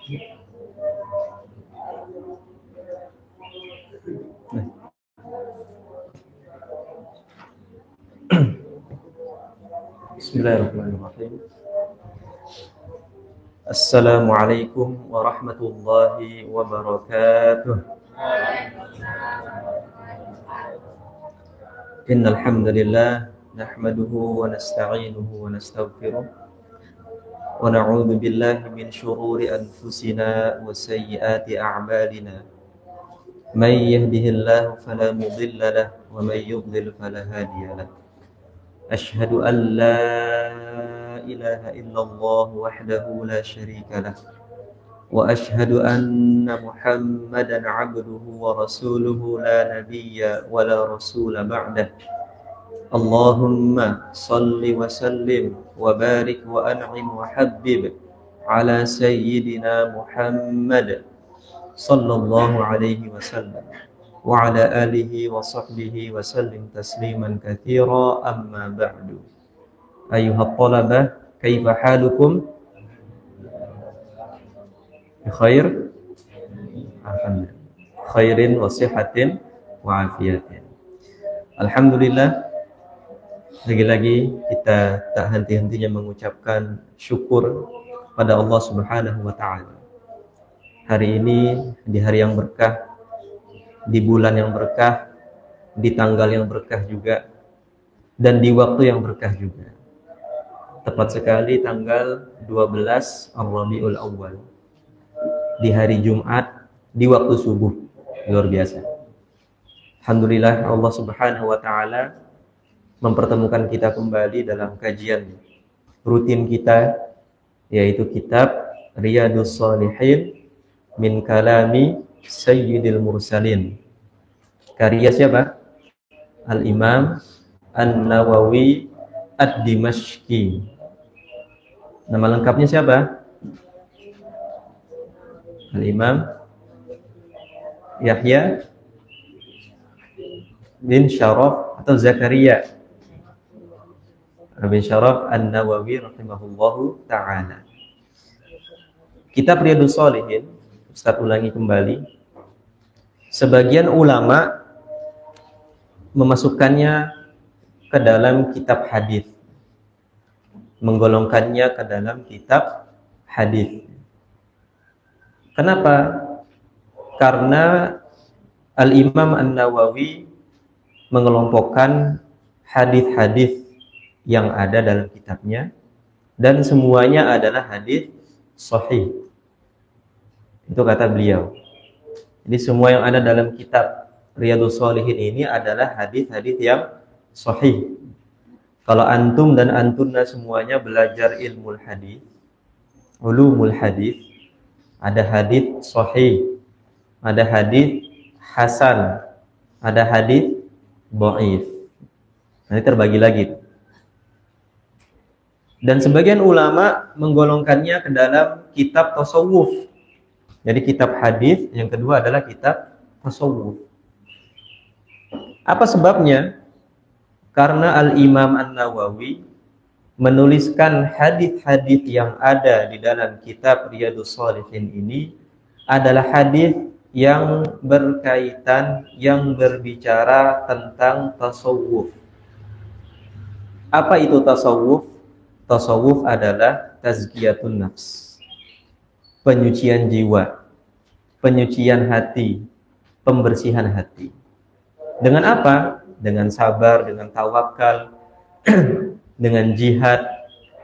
Bismillahirrahmanirrahim. Assalamualaikum warahmatullahi wabarakatuh. Innal hamdalillah nahmaduhu wa nasta'inuhu wa nastaghfiruh wa na'udzu billahi min shururi anfusina wa sayyiati a'malina. May yahdihillahu fala mudilla lahu wa may yudlil fala hadiya lahu. Ashhadu an la ilaha illallah wahdahu la syarika lah wa ashhadu anna Muhammadan 'abduhu wa rasuluhu la nabiyya wa la rasula ba'dah. Allahumma salli wa sallim wa barik wa an'im wa habbib ala sayyidina Muhammad sallallahu alaihi wasallam wa ala alihi wa sahbihi wa sallim tasliman katsira, amma ba'du. Ayuha talabah, kaifa halukum? Khair? Alhamdulillah. Khairin wa sihatin wa afiyatin. Alhamdulillah, lagi-lagi kita tak henti-hentinya mengucapkan syukur pada Allah Subhanahu wa ta'ala. Hari ini di hari yang berkah, di bulan yang berkah, di tanggal yang berkah juga, dan di waktu yang berkah juga. Tepat sekali tanggal 12 Ar-Rabiul Awal, di hari Jumat, di waktu subuh. Luar biasa. Alhamdulillah, Allah Subhanahu wa ta'ala mempertemukan kita kembali dalam kajian rutin kita, yaitu kitab Riyadhus Shalihin min kalami Sayyidil Mursalin. Karya siapa? Al-Imam An-Nawawi Ad-Dimashqi. Nama lengkapnya siapa? Al-Imam Yahya bin Syaraf atau Zakaria bin Syaraf An-Nawawi rahimahullahu ta'ala. Kitab Riyadhus Shalihin, Ustaz ulangi kembali, sebagian ulama memasukkannya ke dalam kitab hadis, menggolongkannya ke dalam kitab hadis. Kenapa? Karena Al-Imam An-Nawawi mengelompokkan hadis-hadis yang ada dalam kitabnya, dan semuanya adalah hadis sahih. Itu kata beliau. Jadi semua yang ada dalam kitab Riyadhus Shalihin ini adalah hadis-hadis yang sahih. Kalau antum dan antunna semuanya belajar ilmu hadis, ulumul hadis, ada hadis sahih, ada hadis hasan, ada hadis dhaif. Nanti terbagi lagi. Dan sebagian ulama menggolongkannya ke dalam kitab tasawuf. Jadi kitab hadis yang kedua adalah kitab tasawuf. Apa sebabnya? Karena Al-Imam An-Nawawi menuliskan hadis-hadis yang ada di dalam kitab Riyadhus Shalihin ini adalah hadis yang berkaitan, yang berbicara tentang tasawuf. Apa itu tasawuf? Tasawuf adalah tazkiyatun nafs, penyucian jiwa, penyucian hati, pembersihan hati. Dengan apa? Dengan sabar, dengan tawakal, dengan jihad,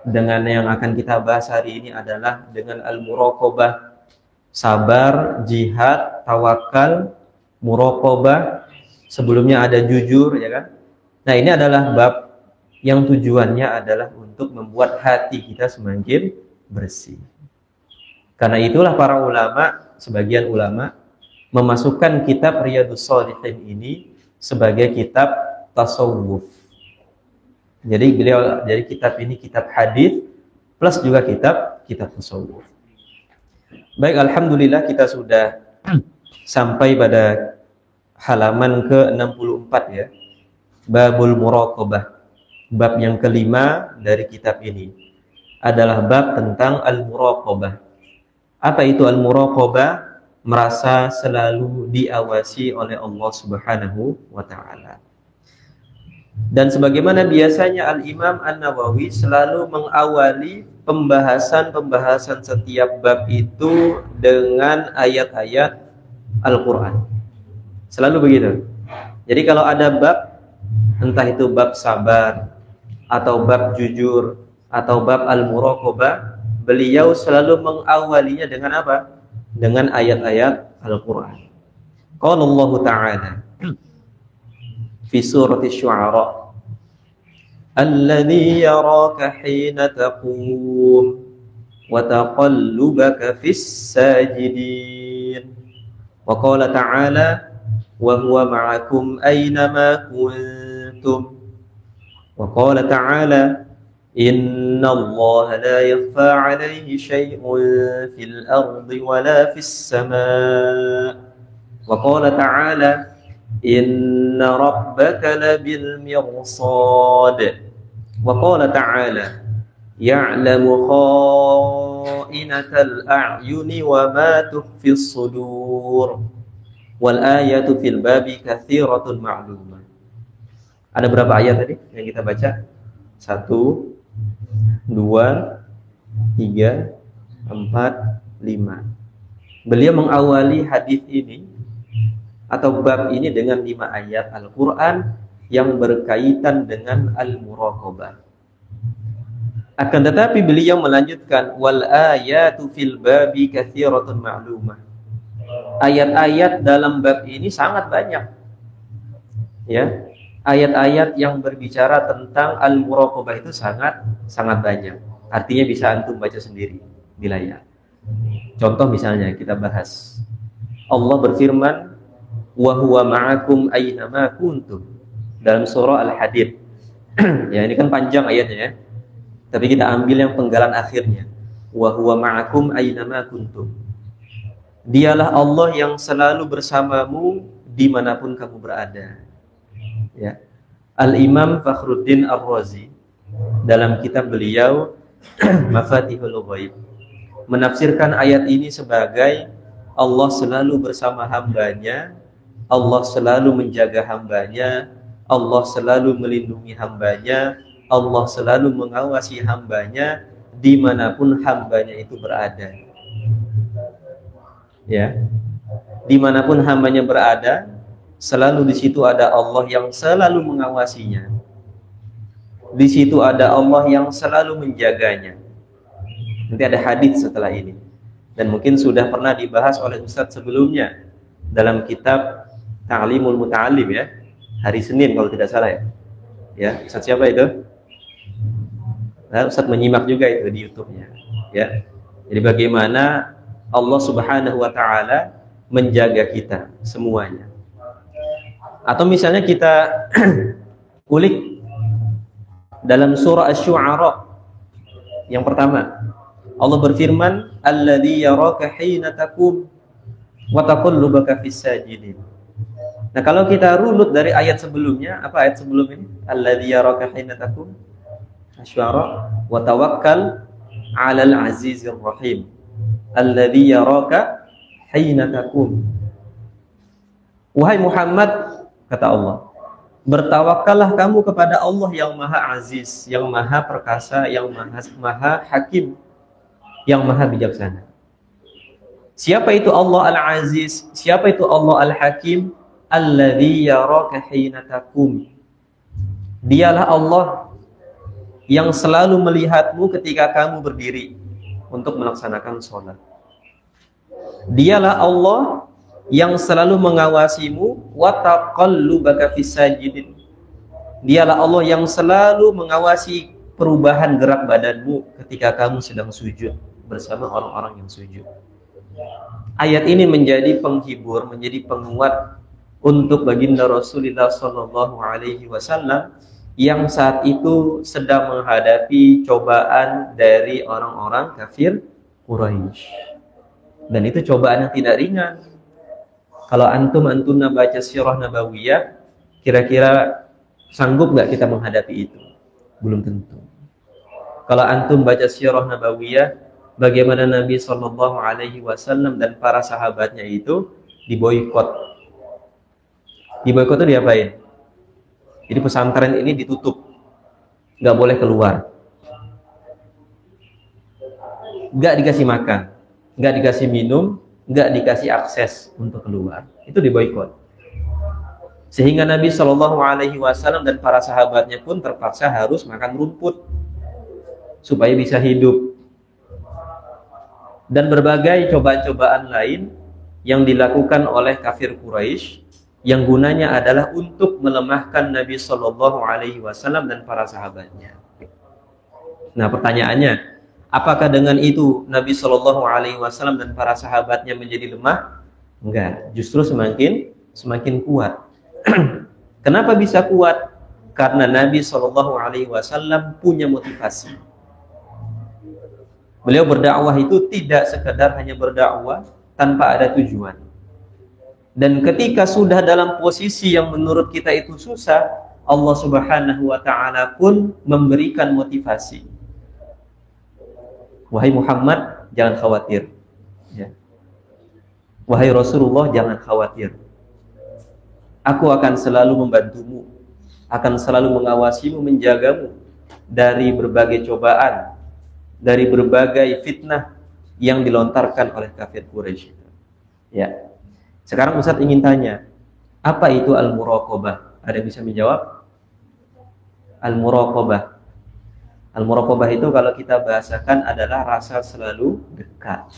dengan yang akan kita bahas hari ini adalah dengan al-muraqabah. Sabar, jihad, tawakal, muraqabah. Sebelumnya ada jujur, ya kan? Nah, ini adalah bab yang tujuannya adalah untuk membuat hati kita semakin bersih. Karena itulah para ulama, sebagian ulama memasukkan kitab Riyadhus Shalihin ini sebagai kitab tasawuf. Jadi kitab ini kitab hadis plus juga kitab tasawuf. Baik, alhamdulillah kita sudah sampai pada halaman ke-64 ya. Babul Muraqabah. Bab yang kelima dari kitab ini adalah bab tentang al-muraqabah. Apa itu al-muraqabah? Merasa selalu diawasi oleh Allah Subhanahu wa taala. Dan sebagaimana biasanya Al-Imam An-Nawawi selalu mengawali pembahasan setiap bab itu dengan ayat-ayat Al-Quran. Selalu begitu. Jadi kalau ada bab, entah itu bab sabar, atau bab jujur, atau bab al-muraqabah, beliau selalu mengawalinya dengan apa? Dengan ayat-ayat Al-Quran. Qala Allah Ta'ala fi surati Syu'ara, alladzi yaraka hina taqum wa taqallubaka fis sajidin. Wa qala ta'ala wa huwa ma'akum aynama kuntum. Wa qala ta'ala inna Allah la yakhfa 'alayhi shay'un fil ardi wa la fis samaa. Wa qala ta'ala inna rabbaka labil mirsad. Wa qala ta'ala ya'lamu kha'inatal a'yuni wa ma tukhfis sudur. Wal ayatu fil babi katsiratun ma'lumah. Ada berapa ayat tadi yang kita baca? 1, 2, 3, 4, 5. Beliau mengawali hadis ini atau bab ini dengan 5 ayat Al-Quran yang berkaitan dengan al-muraqabah. Akan tetapi beliau melanjutkan wal ayatu fil babi katsiratun ma'lumah. Ayat-ayat dalam bab ini sangat banyak. Ya. Ayat-ayat yang berbicara tentang al-muraqabah itu sangat banyak. Artinya bisa antum baca sendiri di layar. Contoh misalnya kita bahas. Allah berfirman, "Wa huwa ma'akum aina ma kuntum." Dalam surah Al-Hadid. Ya, ini kan panjang ayatnya ya. Tapi kita ambil yang penggalan akhirnya. Wa huwa ma'akum aina ma kuntum. Dialah Allah yang selalu bersamamu dimanapun kamu berada. Ya. Al-Imam Fakhruddin Ar-Razi dalam kitab beliau Mafatihul Ghaib menafsirkan ayat ini sebagai Allah selalu bersama hambanya, Allah selalu menjaga hambanya, Allah selalu melindungi hambanya, Allah selalu mengawasi hambanya dimanapun hambanya itu berada. Ya, dimanapun hambanya berada, selalu di situ ada Allah yang selalu mengawasinya. Di situ ada Allah yang selalu menjaganya. Nanti ada hadis setelah ini. Dan mungkin sudah pernah dibahas oleh Ustadz sebelumnya dalam kitab Ta'limul Muta'allim ya. Hari Senin kalau tidak salah ya. Ya, Ustadz siapa itu? Nah, Ustadz menyimak juga itu di YouTube-nya. Ya. Jadi bagaimana Allah Subhanahu wa taala menjaga kita semuanya. Atau misalnya kita kulik dalam surah Asy-Syu'ara yang pertama, Allah berfirman, "Alladzi yaraka hina taqum wa taqallubaka fis sajidin." Nah, kalau kita runut dari ayat sebelumnya, apa ayat sebelum ini? "Alladzi yaraka hina taqum." Asy-Syu'ara, "Wa tawakkal 'alal 'azizir rahim." Alladzi yaraka hina taqum. Wahai Muhammad, kata Allah, bertawakallah kamu kepada Allah yang maha aziz, yang maha perkasa, yang maha hakim, yang maha bijaksana. Siapa itu Allah al-aziz? Siapa itu Allah al-hakim? Alladzi yaraka hina taqum. Dialah Allah yang selalu melihatmu ketika kamu berdiri untuk melaksanakan sholat. Dialah Allah yang selalu mengawasimu wa taqallubaka fis sajidin. Dialah Allah yang selalu mengawasi perubahan gerak badanmu ketika kamu sedang sujud bersama orang-orang yang sujud. Ayat ini menjadi penghibur, menjadi penguat untuk baginda Rasulullah sallallahu alaihi wasallam yang saat itu sedang menghadapi cobaan dari orang-orang kafir Quraisy. Dan itu cobaan yang tidak ringan. Kalau antum-antumna baca sirah nabawiyah, kira-kira sanggup nggak kita menghadapi itu? Belum tentu. Kalau antum baca sirah nabawiyah, bagaimana Nabi Shallallahu Alaihi Wasallam dan para sahabatnya itu diboikot. Diboikot itu diapain? Jadi pesantren ini ditutup, nggak boleh keluar, nggak dikasih makan, nggak dikasih minum, nggak dikasih akses untuk keluar. Itu diboikot. Sehingga Nabi Shallallahu Alaihi Wasallam dan para sahabatnya pun terpaksa harus makan rumput supaya bisa hidup. Dan berbagai cobaan-cobaan lain yang dilakukan oleh kafir Quraisy yang gunanya adalah untuk melemahkan Nabi Shallallahu Alaihi Wasallam dan para sahabatnya. Nah, pertanyaannya, apakah dengan itu Nabi Shallallahu Alaihi Wasallam dan para sahabatnya menjadi lemah? Enggak, justru semakin kuat. Kenapa bisa kuat? Karena Nabi Shallallahu Alaihi Wasallam punya motivasi. Beliau berdakwah itu tidak sekedar hanya berdakwah tanpa ada tujuan. Dan ketika sudah dalam posisi yang menurut kita itu susah, Allah Subhanahu wa Ta'ala pun memberikan motivasi. Wahai Muhammad, jangan khawatir. Ya. Wahai Rasulullah, jangan khawatir. Aku akan selalu membantumu, akan selalu mengawasimu, menjagamu dari berbagai cobaan, dari berbagai fitnah yang dilontarkan oleh kafir Quraisy. Ya. Sekarang Ustaz ingin tanya, apa itu al-muraqabah? Ada yang bisa menjawab? Al-muraqabah. Al-muraqabah itu kalau kita bahasakan adalah rasa selalu dekat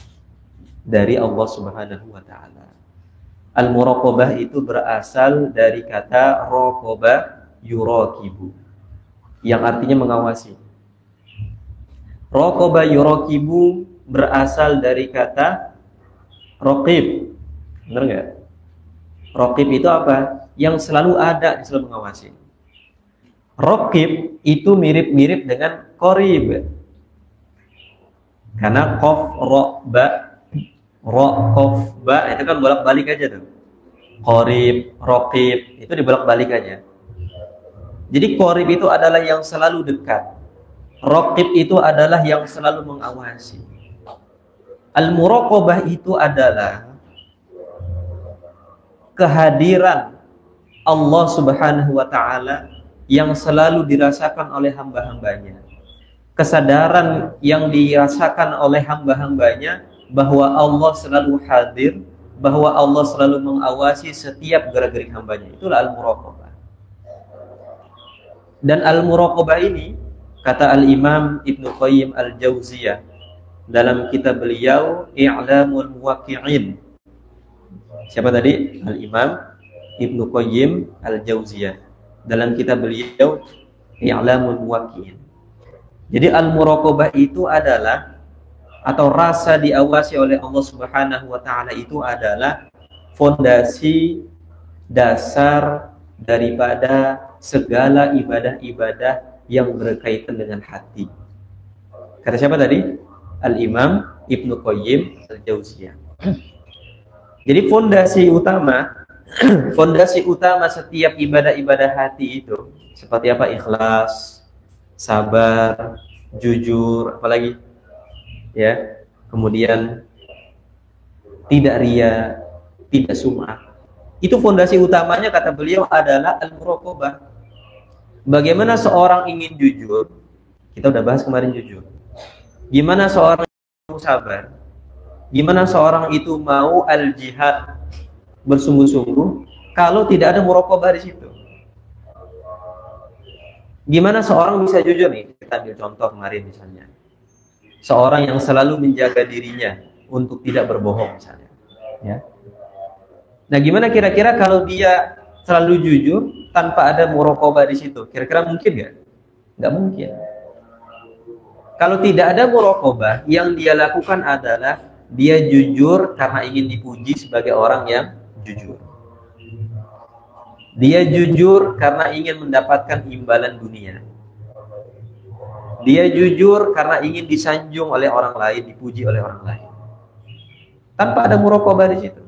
dari Allah Subhanahu wa Ta'ala. Al-muraqabah itu berasal dari kata raqaba yuraqibu, yang artinya mengawasi. Raqaba yuraqibu berasal dari kata raqib. Benar nggak? Raqib itu apa? Yang selalu ada, selalu mengawasi. Raqib itu mirip-mirip dengan qarib. Karena qaf ra ba ra qaf ba itu kan bolak-balik aja tuh. Qarib, raqib itu dibolak-balik aja. Jadi qarib itu adalah yang selalu dekat. Raqib itu adalah yang selalu mengawasi. Al-muraqabah itu adalah kehadiran Allah Subhanahu wa Ta'ala yang selalu dirasakan oleh hamba-hambanya. Kesadaran yang dirasakan oleh hamba-hambanya bahwa Allah selalu hadir, bahwa Allah selalu mengawasi setiap gerak-gerik hambanya. Itulah al-muraqabah. Dan al-muraqabah ini, kata Al-Imam Ibnu Qayyim Al-Jauziyah dalam kitab beliau I'lamul Muwaqqi'in. Siapa tadi? Al-Imam Ibnu Qayyim Al-Jauziyah dalam kitab beliau I'lamul Muwaqqi'in. Jadi al-muraqabah itu adalah, atau rasa diawasi oleh Allah Subhanahu wa Ta'ala itu adalah fondasi dasar daripada segala ibadah-ibadah yang berkaitan dengan hati. Kata siapa tadi? Al-Imam Ibnu Qayyim Al-Jauziyah. Jadi fondasi utama setiap ibadah-ibadah hati itu seperti apa? Ikhlas, sabar, jujur, apalagi ya, kemudian tidak riya, tidak sum'ah. Itu fondasi utamanya kata beliau adalah al-muraqabah. Bagaimana seorang ingin jujur? Kita udah bahas kemarin jujur. Gimana seorang mau sabar? Gimana seorang itu mau al-jihad, bersungguh-sungguh, kalau tidak ada muraqabah di situ? Gimana seorang bisa jujur nih? Kita ambil contoh kemarin misalnya. Seorang yang selalu menjaga dirinya untuk tidak berbohong misalnya. Ya. Nah, gimana kira-kira kalau dia selalu jujur tanpa ada muraqabah di situ? Kira-kira mungkin nggak? Nggak mungkin. Kalau tidak ada muraqabah, yang dia lakukan adalah dia jujur karena ingin dipuji sebagai orang yang jujur. Dia jujur karena ingin mendapatkan imbalan dunia. Dia jujur karena ingin disanjung oleh orang lain, dipuji oleh orang lain. Tanpa ada muraqabah di situ.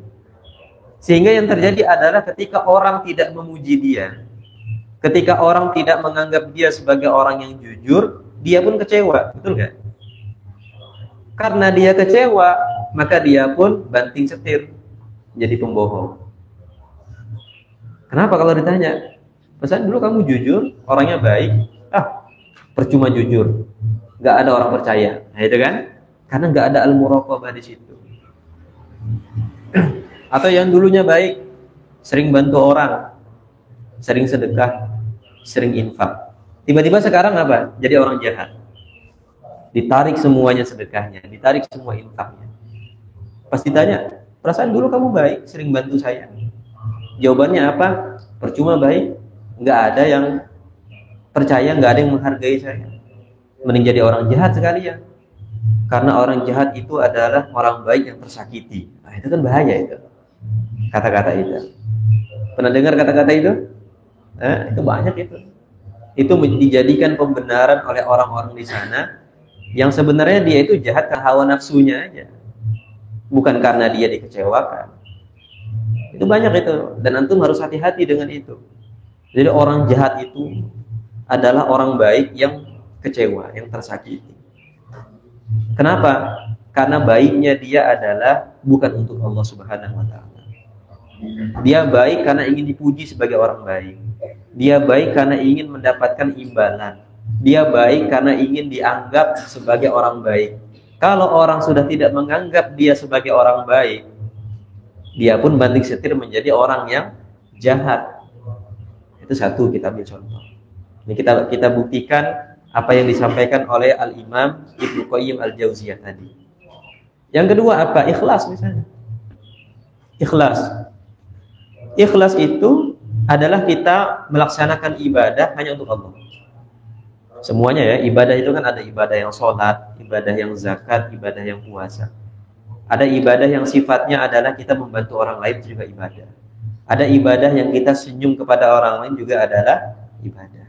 Sehingga yang terjadi adalah ketika orang tidak memuji dia, ketika orang tidak menganggap dia sebagai orang yang jujur, dia pun kecewa, betul nggak? Karena dia kecewa, maka dia pun banting setir, jadi pembohong. Kenapa kalau ditanya? Pesan dulu kamu jujur, orangnya baik, percuma jujur, nggak ada orang percaya. Nah, itu kan? Karena nggak ada al-muraqabah di situ. Atau yang dulunya baik, sering bantu orang, sering sedekah, sering infak. Tiba-tiba sekarang apa? Jadi orang jahat. Ditarik semuanya sedekahnya, ditarik semua infaknya. Pas ditanya, perasaan dulu kamu baik, sering bantu saya. Jawabannya apa? Percuma baik, nggak ada yang percaya, nggak ada yang menghargai saya. Mending jadi orang jahat sekalian. Karena orang jahat itu adalah orang baik yang tersakiti. Nah, itu kan bahaya itu. Kata-kata itu. Pernah dengar kata-kata itu? Itu banyak itu. Itu dijadikan pembenaran oleh orang-orang di sana yang sebenarnya dia itu jahat karena hawa nafsunya aja, bukan karena dia dikecewakan. Itu banyak itu, dan antum harus hati-hati dengan itu. Jadi orang jahat itu adalah orang baik yang kecewa, yang tersakiti. Kenapa? Karena baiknya dia adalah bukan untuk Allah Subhanahu wa Ta'ala. Dia baik karena ingin dipuji sebagai orang baik. Dia baik karena ingin mendapatkan imbalan. Dia baik karena ingin dianggap sebagai orang baik. Kalau orang sudah tidak menganggap dia sebagai orang baik, dia pun banting setir menjadi orang yang jahat. Itu satu, kita ambil contoh. Ini kita buktikan apa yang disampaikan oleh Al-Imam Ibnu Qayyim Al-Jauziyah tadi. Yang kedua apa? Ikhlas misalnya. Ikhlas. Ikhlas itu adalah kita melaksanakan ibadah hanya untuk Allah. Semuanya ya, ibadah itu kan ada ibadah yang sholat, ibadah yang zakat, ibadah yang puasa. Ada ibadah yang sifatnya adalah kita membantu orang lain, juga ibadah. Ada ibadah yang kita senyum kepada orang lain, juga adalah ibadah.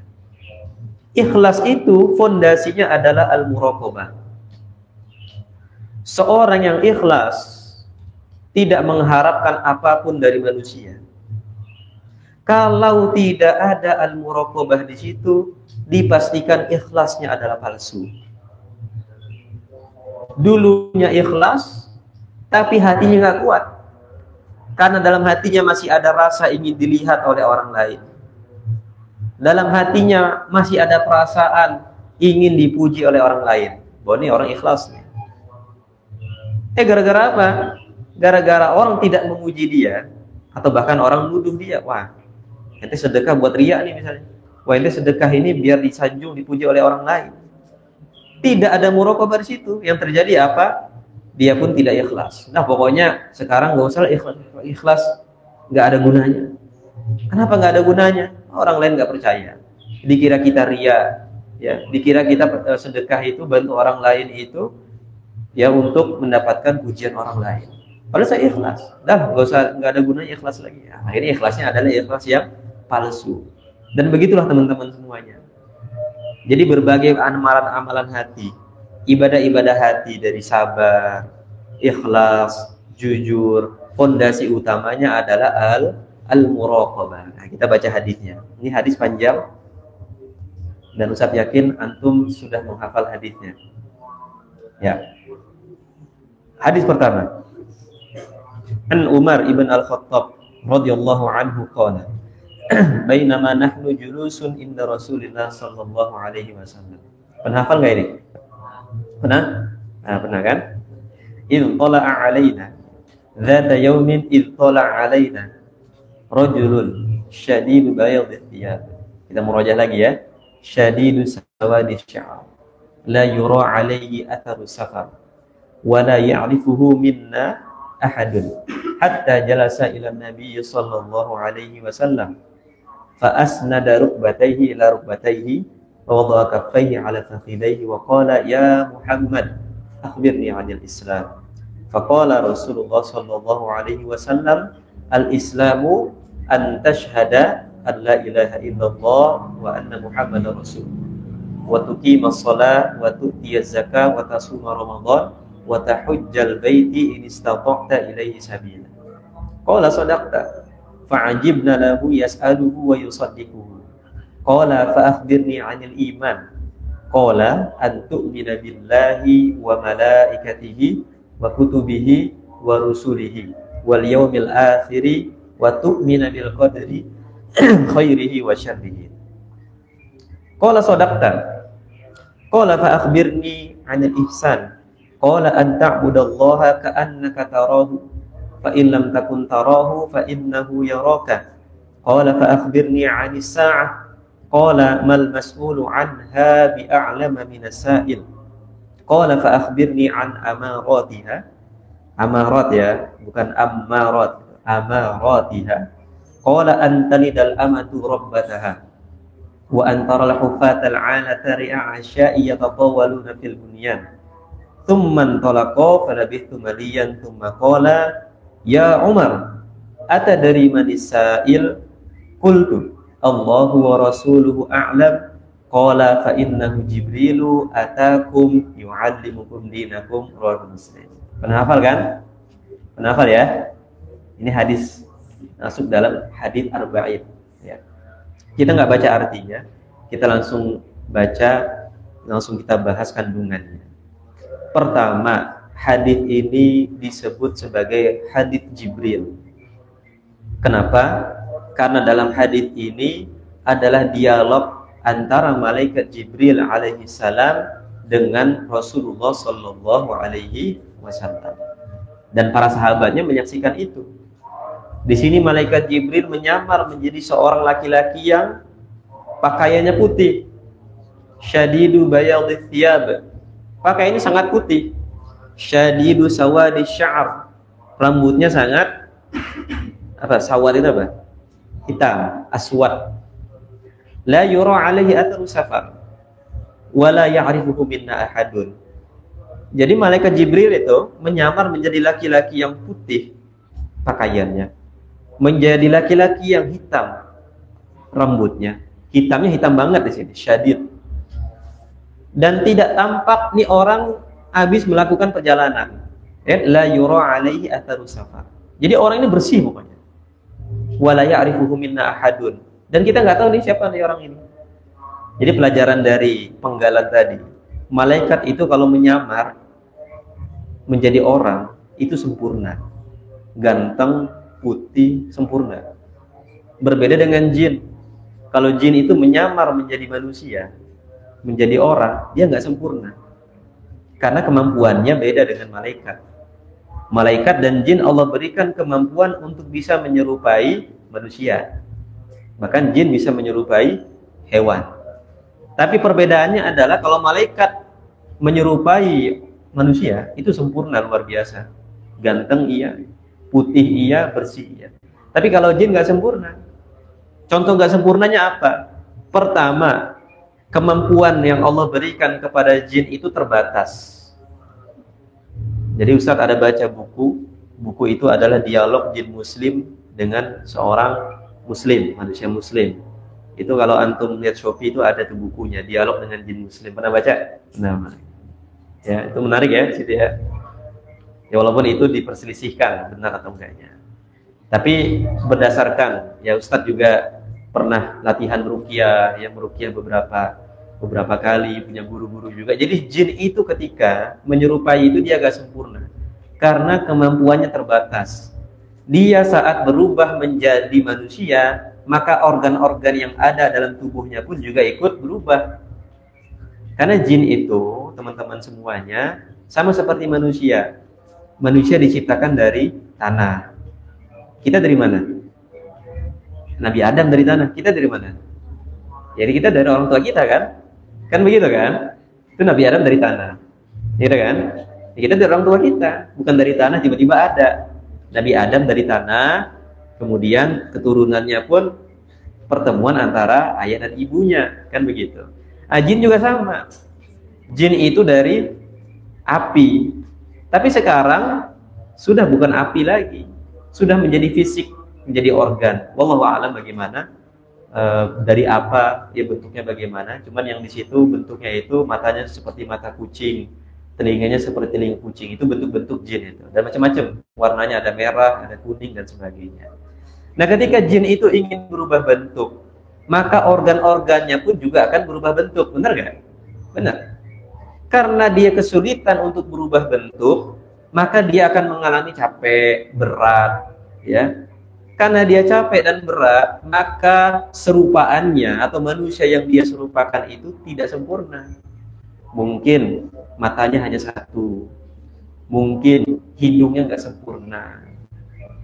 Ikhlas itu fondasinya adalah al-muraqabah. Seorang yang ikhlas tidak mengharapkan apapun dari manusia. Kalau tidak ada al-muraqabah di situ, dipastikan ikhlasnya adalah palsu. Dulunya ikhlas, tapi hatinya nggak kuat. Karena dalam hatinya masih ada rasa ingin dilihat oleh orang lain. Dalam hatinya masih ada perasaan ingin dipuji oleh orang lain. Bahwa ini orang ikhlas nih. Gara-gara apa? Gara-gara orang tidak memuji dia, atau bahkan orang nuduh dia. Wah, ente sedekah buat riya nih misalnya. Wah, ente sedekah ini biar disanjung, dipuji oleh orang lain. Tidak ada muraqabah di situ. Yang terjadi apa? Dia pun tidak ikhlas. Nah, pokoknya sekarang nggak usah ikhlas, nggak ada gunanya. Kenapa nggak ada gunanya? Orang lain nggak percaya. Dikira kita riya, ya. Dikira kita sedekah itu bantu orang lain itu, ya untuk mendapatkan pujian orang lain. Padahal saya ikhlas. Dah, nggak ada gunanya ikhlas lagi. Ya, akhirnya ikhlasnya adalah ikhlas yang palsu. Dan begitulah teman-teman semuanya. Jadi berbagai amalan-amalan hati, ibadah-ibadah hati dari sabar, ikhlas, jujur, fondasi utamanya adalah al-muraqabah. Nah, kita baca hadisnya. Ini hadis panjang dan Ustaz yakin antum sudah menghafal hadisnya. Ya. Hadis pertama. An Umar ibn Al-Khattab radhiyallahu anhu qala bainama nahnu julusun inda Rasulillah sallallahu alaihi wasallam. Pernah hafal enggak ini? Pernah? Nah, pernah kan? Idh tala'a alaina dzata yaumin idh tala'a alaina rajulun syadidu bayadhi thiyab. Kita murajaah lagi ya. Syadidu sawadi sya'ar. La yura alaihi atharu safar. Wa la ya'rifuhu minna ahadun. Hatta jalasa ila Nabi sallallahu alaihi wasallam. Fa asnada rukbatayhi ila rukbatayhi wa wada'a kaffayhi ala fakhidayhi wa qala ya Muhammad akhbirni 'anil Islam. Faqala Rasulullah sallallahu alaihi wasallam al-Islamu an tashhada an la ilaha illallah wa anna Muhammadar Rasul wa tuqimas shalah wa tu'tiyaz zakah wa tasuma Ramadan wa tahujjal baiti in istata'ta ilaihi sabila. Qala sadaqta fa'ajibna lahu yas'aluhu wa yusaddiquhu. Qala fa akhbirni 'anil iman. Qala an tu'mina billahi wa malaikatihi wa kutubihi wa rusulihi wal yaumil akhiri wa tu'mina bil qadri khairihi wa syarrihi. Qala sadaqta. Qala fa akhbirni 'anil ihsan. Qala an ta'budallaha ka'annaka tarahu fa in lam takun tarahu fa innahu yaraka. Qala fa akhbirni 'anis sa'ah. Qala mal mas'ulu 'anha bi'a'lama minas sa'il. Qala fa akhbirni 'an amaratiha. Amarat ya, bukan ammarat. Amaratiha. Qala an talidal amatu rabbataha wa antara al-hufatal 'alata ri'a 'asya'i yatatawaluna fil bunyan. Thumma talaqa falabithtu maliyan thumma qala ya Umar atadri manis sa'il? Qultu Allahu wa rasuluhu a'lam. Qala fa innahu Jibrilu atakum yu'allimukum dinakum. Rawahu Muslim. Pernah hafal kan? Pernah hafal ya? Ini hadis masuk dalam hadis arba'in ya. Kita nggak baca artinya, kita langsung baca, langsung kita bahas kandungannya. Pertama, hadis ini disebut sebagai hadis Jibril. Kenapa? Karena dalam hadis ini adalah dialog antara malaikat Jibril alaihi salam dengan Rasulullah sallallahu alaihi wasallam. Dan para sahabatnya menyaksikan itu. Di sini malaikat Jibril menyamar menjadi seorang laki-laki yang pakaiannya putih. Syadidu bayadhi thiyab. Pakaiannya sangat putih. Syadidu sawadi sya'ar. Rambutnya sangat sawad itu apa? Hitam, aswad. La yura alaihi atharu safar wa la ya'rifuhu minna ahadun. Jadi malaikat Jibril itu menyamar menjadi laki-laki yang putih pakaiannya, menjadi laki-laki yang hitam rambutnya. Hitamnya hitam banget di sini, syadid. Dan tidak tampak nih orang habis melakukan perjalanan. La yura alaihi atharu safar. Jadi orang ini bersih pokoknya. Wala ya'rifuhu minna ahadun. Dan kita nggak tahu nih siapa nih orang ini. Jadi pelajaran dari penggalan tadi, malaikat itu kalau menyamar menjadi orang itu sempurna, ganteng, putih, sempurna. Berbeda dengan jin. Kalau jin itu menyamar menjadi manusia, menjadi orang, dia nggak sempurna. Karena kemampuannya beda dengan malaikat. Malaikat dan jin Allah berikan kemampuan untuk bisa menyerupai manusia. Bahkan jin bisa menyerupai hewan. Tapi perbedaannya adalah kalau malaikat menyerupai manusia, itu sempurna, luar biasa. Ganteng iya, putih iya, bersih iya. Tapi kalau jin nggak sempurna. Contoh nggak sempurnanya apa? Pertama, kemampuan yang Allah berikan kepada jin itu terbatas. Jadi Ustadz ada baca buku itu adalah dialog jin muslim dengan seorang muslim, manusia muslim. Itu kalau antum lihat Shopee itu ada tuh bukunya, dialog dengan jin muslim. Pernah baca? Nah, ya itu menarik ya, situ ya. Ya walaupun itu diperselisihkan benar atau enggaknya. Tapi berdasarkan ya Ustadz juga pernah latihan ruqyah, ya meruqyah beberapa kali, punya guru-guru juga. Jadi jin itu ketika menyerupai itu dia agak sempurna karena kemampuannya terbatas. Dia saat berubah menjadi manusia, maka organ-organ yang ada dalam tubuhnya pun juga ikut berubah. Karena jin itu, teman-teman semuanya, sama seperti manusia. Manusia diciptakan dari tanah. Kita dari mana? Nabi Adam dari tanah. Kita dari mana? Jadi kita dari orang tua kita kan? Kan begitu kan? Itu Nabi Adam dari tanah. Gitu kan? Kita dari orang tua kita, bukan dari tanah tiba-tiba ada. Nabi Adam dari tanah, kemudian keturunannya pun pertemuan antara ayah dan ibunya, kan begitu. Jin juga sama. Jin itu dari api. Tapi sekarang sudah bukan api lagi. Sudah menjadi fisik, menjadi organ. Wallahu a'lam bagaimana, dari apa, ya bentuknya bagaimana. Cuman yang di situ bentuknya itu matanya seperti mata kucing, telinganya seperti telinga kucing. Itu bentuk-bentuk jin itu. Dan macam-macam. Warnanya ada merah, ada kuning dan sebagainya. Nah, ketika jin itu ingin berubah bentuk, maka organ-organnya pun juga akan berubah bentuk. Benar nggak? Benar. Karena dia kesulitan untuk berubah bentuk, maka dia akan mengalami capek, berat, ya. Karena dia capek dan berat, maka serupaannya atau manusia yang dia serupakan itu tidak sempurna. Mungkin matanya hanya satu, mungkin hidungnya nggak sempurna.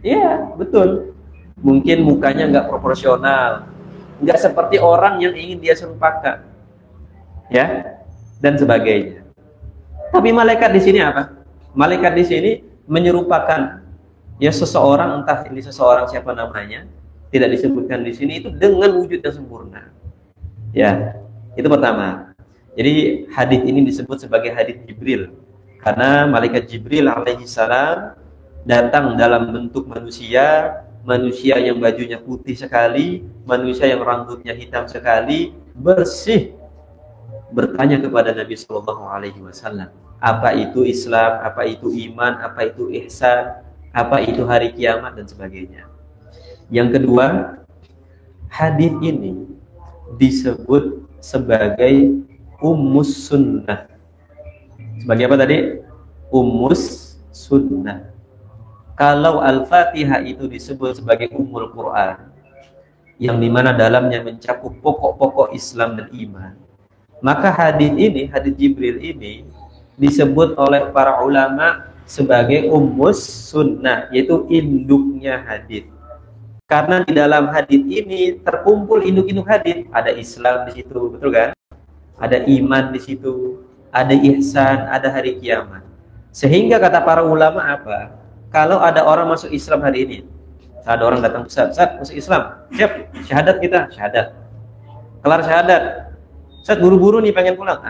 Iya, betul. Mungkin mukanya nggak proporsional, nggak seperti orang yang ingin dia serupakan, ya, dan sebagainya. Tapi malaikat di sini apa? Malaikat di sini menyerupakan ya seseorang, entah ini seseorang siapa namanya, tidak disebutkan di sini, itu dengan wujud yang sempurna. Ya, itu pertama. Jadi hadis ini disebut sebagai hadis Jibril karena malaikat Jibril alaihi salam datang dalam bentuk manusia, manusia yang bajunya putih sekali, manusia yang rambutnya hitam sekali, bersih, bertanya kepada Nabi Shallallahu Alaihi Wasallam, apa itu Islam, apa itu iman, apa itu ihsan, apa itu hari kiamat, dan sebagainya. Yang kedua, hadis ini disebut sebagai ummus sunnah. Sebagai apa tadi? Ummus sunnah. Kalau Al-Fatihah itu disebut sebagai Ummul Quran, yang dimana dalamnya mencakup pokok-pokok Islam dan iman, maka hadis ini, hadis Jibril ini, disebut oleh para ulama sebagai ummus sunnah, yaitu induknya hadis. Karena di dalam hadis ini terkumpul induk-induk hadis. Ada Islam di situ, betul kan? Ada iman di situ, ada ihsan, ada hari kiamat. Sehingga kata para ulama apa? Kalau ada orang masuk Islam hari ini, ada orang datang, Ustaz masuk Islam, siap, syahadat kita, syahadat. Kelar syahadat, Ustaz buru-buru nih pengen pulang.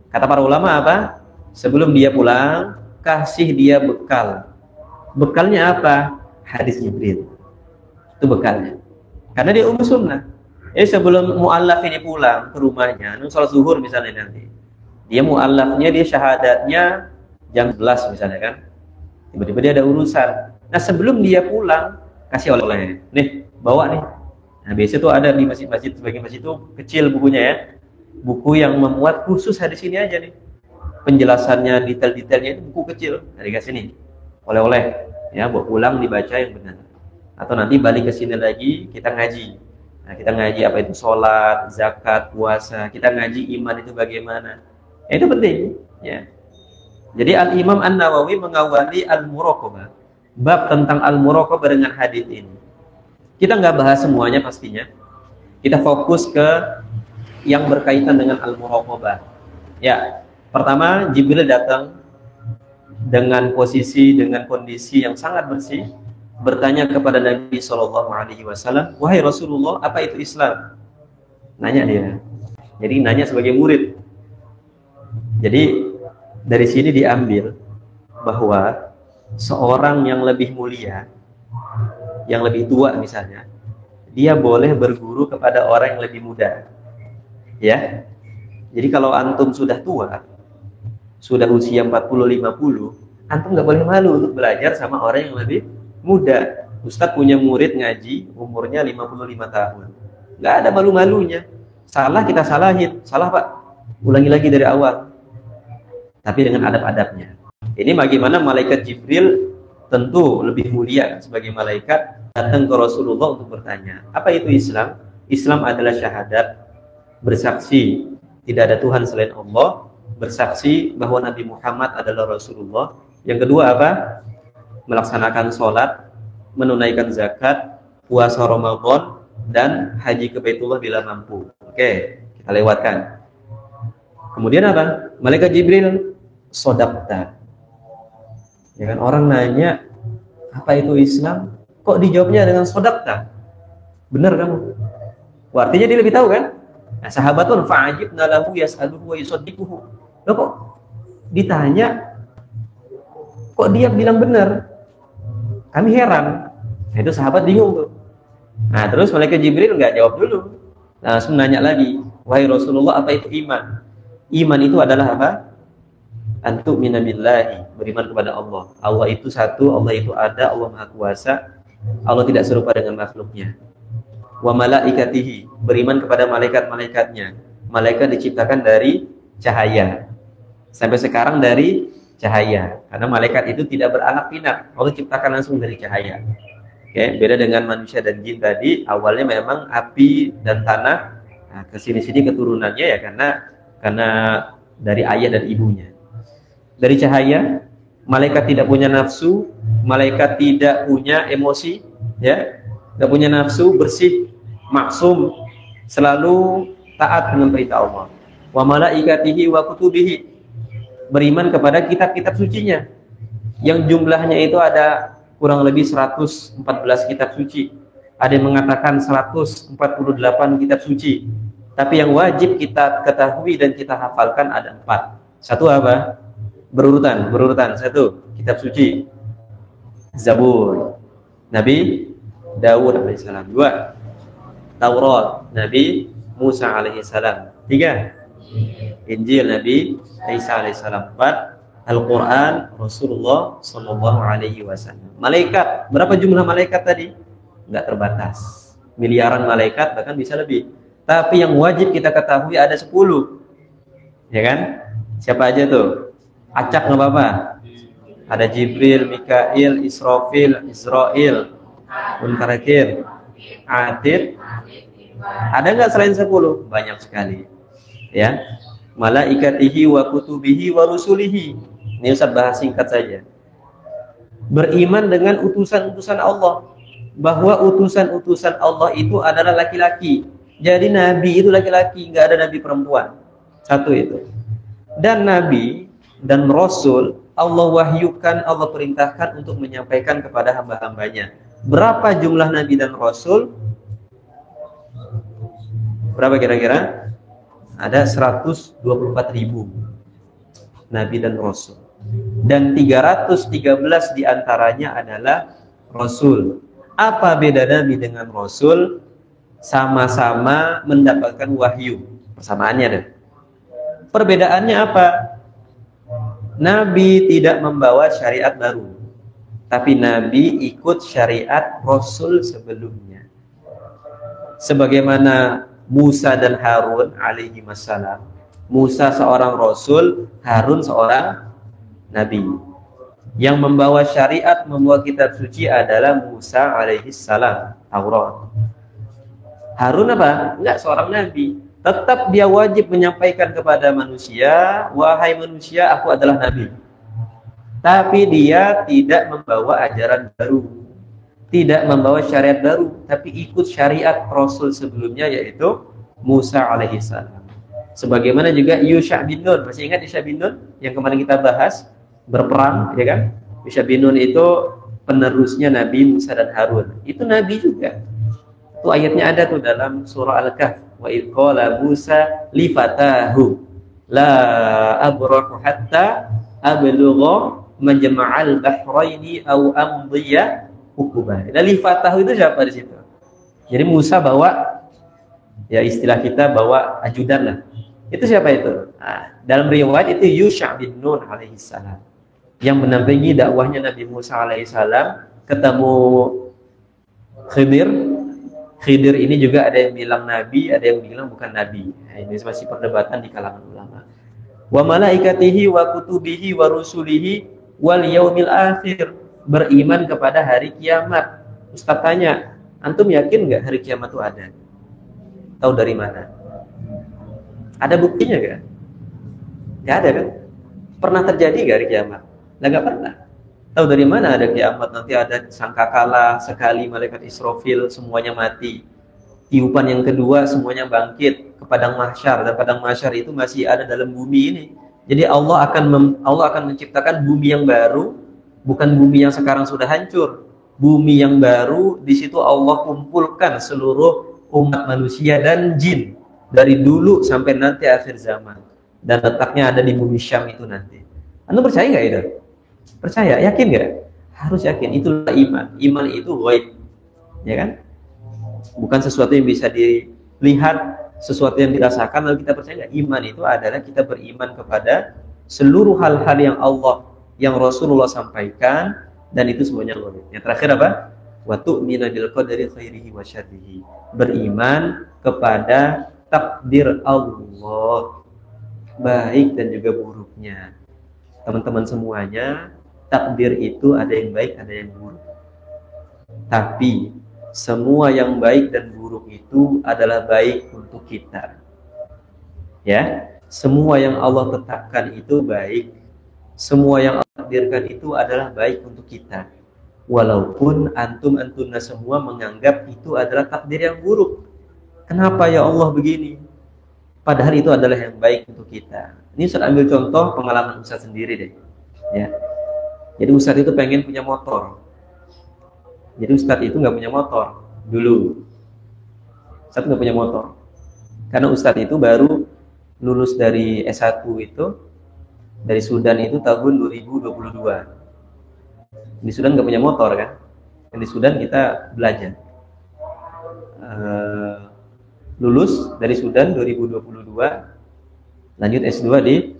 Kata para ulama apa? Sebelum dia pulang, kasih dia bekal. Bekalnya apa? Hadis Jibril. Itu bekalnya. Karena dia ummus sunnah. Sebelum mu'allaf ini pulang ke rumahnya, sholat zuhur misalnya nanti, dia mu'allafnya, dia syahadatnya jam 11 misalnya kan, tiba-tiba dia ada urusan. Nah sebelum dia pulang, kasih oleh-oleh, nih bawa nih. Nah biasanya tuh ada di masjid-masjid, sebagian masjid itu kecil bukunya ya, buku yang memuat khusus hadis ini aja nih, penjelasannya, detail-detailnya, itu buku kecil. Nah dikasih nih oleh-oleh ya, buat pulang dibaca yang benar, atau nanti balik ke sini lagi kita ngaji. Nah, kita ngaji apa itu sholat, zakat, puasa. Kita ngaji iman itu bagaimana. Itu penting. Ya. Jadi Al-Imam An-Nawawi mengawali Al-Muraqabah, bab tentang Al-Muraqabah dengan hadis ini. Kita nggak bahas semuanya pastinya. Kita fokus ke yang berkaitan dengan Al-Muraqabah. Ya, pertama Jibril datang dengan posisi, dengan kondisi yang sangat bersih, bertanya kepada Nabi Shallallahu Alaihi Wasallam, wahai Rasulullah, apa itu Islam? Nanya dia. Jadi nanya sebagai murid. Jadi dari sini diambil bahwa seorang yang lebih mulia, yang lebih tua misalnya, dia boleh berguru kepada orang yang lebih muda. Ya. Jadi kalau antum sudah tua, sudah usia 40-50, antum nggak boleh malu untuk belajar sama orang yang lebih muda. Ustadz punya murid ngaji umurnya 55 tahun, nggak ada malu-malunya. Salah kita salahin, salah pak, ulangi lagi dari awal, tapi dengan adab-adabnya. Ini bagaimana malaikat Jibril tentu lebih mulia sebagai malaikat, datang ke Rasulullah untuk bertanya, apa itu Islam? Islam adalah syahadat, bersaksi tidak ada Tuhan selain Allah, bersaksi bahwa Nabi Muhammad adalah Rasulullah. Yang kedua apa? Melaksanakan sholat, menunaikan zakat, puasa Ramadan, dan haji ke Baitullah bila mampu. Oke, kita lewatkan. Kemudian apa? Malaikat Jibril, sodakta. Ya kan, orang nanya apa itu Islam, kok dijawabnya dengan sodakta? Benar kamu? Wah, artinya dia lebih tahu kan? Nah, sahabatun fa'ajibna lahu yas'aluhu wa yusaddiquhu. Loh kok ditanya, kok dia bilang benar? Kami heran. Nah, itu sahabat bingung tuh. Nah, terus malaikat Jibril nggak jawab dulu. Langsung nanya lagi, wahai Rasulullah, apa itu iman? Iman itu adalah apa? Antu minabillahi, beriman kepada Allah. Allah itu satu, Allah itu ada, Allah Maha Kuasa. Allah tidak serupa dengan makhluknya. Wa malaikatihi, beriman kepada malaikat-malaikatnya. Malaikat diciptakan dari cahaya. Sampai sekarang dari cahaya. Karena malaikat itu tidak beranak pinak. Allah ciptakan langsung dari cahaya. Oke, beda dengan manusia dan jin tadi, awalnya memang api dan tanah. Nah, kesini-sini keturunannya ya karena dari ayah dan ibunya. Dari cahaya, malaikat tidak punya nafsu, malaikat tidak punya emosi, ya, tidak punya nafsu, bersih, maksum, selalu taat dengan perintah Allah. Wa malaikatihi wa kutubihi, beriman kepada kitab-kitab sucinya, yang jumlahnya itu ada kurang lebih 114 kitab suci. Ada yang mengatakan 148 kitab suci. Tapi yang wajib kita ketahui dan kita hafalkan ada 4. Satu apa? Berurutan. Satu, kitab suci. Zabur, Nabi Daud alaihissalam. 2, Taurat, Nabi Musa alaihissalam. 3, Injil, Nabi Isa alaihissalam. 4, Al-Quran, Rasulullah Sallallahu Alaihi Wasallam. Malaikat, berapa jumlah malaikat tadi? Nggak terbatas, miliaran malaikat, bahkan bisa lebih. Tapi yang wajib kita ketahui ada 10, ya kan? Siapa aja tuh? Acak nggak apa-apa. Ada Jibril, Mikail, Israfil, Israel, Munkarakir, Atid. Ada nggak selain 10? Banyak sekali, ya. Malaikatihi wa kutubihi wa rusulihi. Ini Ustaz bahas singkat saja. Beriman dengan utusan-utusan Allah, bahwa utusan-utusan Allah itu adalah laki-laki. Jadi nabi itu laki-laki, nggak ada nabi perempuan. Satu itu. Dan nabi dan rasul Allah wahyukan, Allah perintahkan untuk menyampaikan kepada hamba-hambanya. Berapa jumlah nabi dan rasul? Berapa kira-kira? Ada 124.000 nabi dan rasul. Dan 313 diantaranya adalah rasul. Apa beda nabi dengan rasul? Sama-sama mendapatkan wahyu. Persamaannya deh. Perbedaannya apa? Nabi tidak membawa syariat baru, tapi nabi ikut syariat rasul sebelumnya. Sebagaimana Musa dan Harun alaihi wassalam. Musa seorang rasul, Harun seorang nabi. Yang membawa syariat, membawa kitab suci adalah Musa alaihi salam, Taurat. Harun apa? Enggak seorang nabi. Tetap dia wajib menyampaikan kepada manusia, wahai manusia, aku adalah nabi. Tapi dia tidak membawa ajaran baru, tidak membawa syariat baru, tapi ikut syariat rasul sebelumnya, yaitu Musa alaihi salam. Sebagaimana juga Yusha bin Nun. Masih ingat Yusha bin Nun yang kemarin kita bahas, berperang, ya kan? Yusha bin Nun itu penerusnya Nabi Musa dan Harun. Itu nabi juga. Itu ayatnya ada tuh dalam surah Al-Kahf. Wa idh qala Musa li fatahu la abrahu hatta ablugha majma'al bahraini aw amdiya hukuban. Dan li fatahu itu siapa di situ? Jadi Musa bawa, ya istilah kita bawa ajudan lah. Itu siapa itu? Nah, dalam riwayat itu Yusha bin Nun alaihi salam yang menampingi dakwahnya Nabi Musa alaihi salam, ketemu Khidir. Khidir ini juga ada yang bilang nabi, ada yang bilang bukan nabi. Nah, ini masih perdebatan di kalangan ulama. Wa malaikatihi wa kutubihi wa rusulihi wal yaumil akhir. Beriman kepada hari kiamat. Ustaz tanya, antum yakin nggak hari kiamat itu ada? Tahu dari mana? Ada buktinya nggak? Nggak ada kan? Pernah terjadi nggak hari kiamat? Nggak pernah. Tahu dari mana ada kiamat? Nanti ada sangkakala sekali, malaikat Israfil semuanya mati. Tiupan yang kedua semuanya bangkit ke padang mahsyar, dan padang mahsyar itu masih ada dalam bumi ini. Jadi Allah akan menciptakan bumi yang baru, bukan bumi yang sekarang sudah hancur. Bumi yang baru, di situ Allah kumpulkan seluruh umat manusia dan jin dari dulu sampai nanti akhir zaman. Dan letaknya ada di bumi Syam itu nanti. Anda percaya nggak itu? Percaya, yakin nggak? Harus yakin. Itulah iman. Iman itu ghaib, ya kan? Bukan sesuatu yang bisa dilihat, sesuatu yang dirasakan lalu kita percaya nggak. Iman itu adalah kita beriman kepada seluruh hal-hal yang Allah, yang Rasulullah sampaikan, dan itu semuanya ghaib. Yang terakhir apa? Wa tu'minu bil qadari khairihi wa syarrihi. Beriman kepada takdir Allah. baik dan juga buruknya. Teman-teman semuanya, takdir itu ada yang baik, ada yang buruk. Tapi semua yang baik dan buruk itu adalah baik untuk kita. Ya, semua yang Allah tetapkan itu baik. Semua yang Allah takdirkan itu adalah baik untuk kita. Walaupun antum-antunna semua menganggap itu adalah takdir yang buruk. Kenapa ya Allah begini? Padahal itu adalah yang baik untuk kita. Ini Ustaz ambil contoh pengalaman Ustaz sendiri deh. Ya. Jadi Ustaz itu pengen punya motor. Jadi Ustaz itu nggak punya motor dulu. Ustaz nggak punya motor. Karena Ustaz itu baru lulus dari S1 itu, dari Sudan itu tahun 2022. Di Sudan nggak punya motor kan? Di Sudan kita belajar. Lulus dari Sudan 2022, lanjut S2 di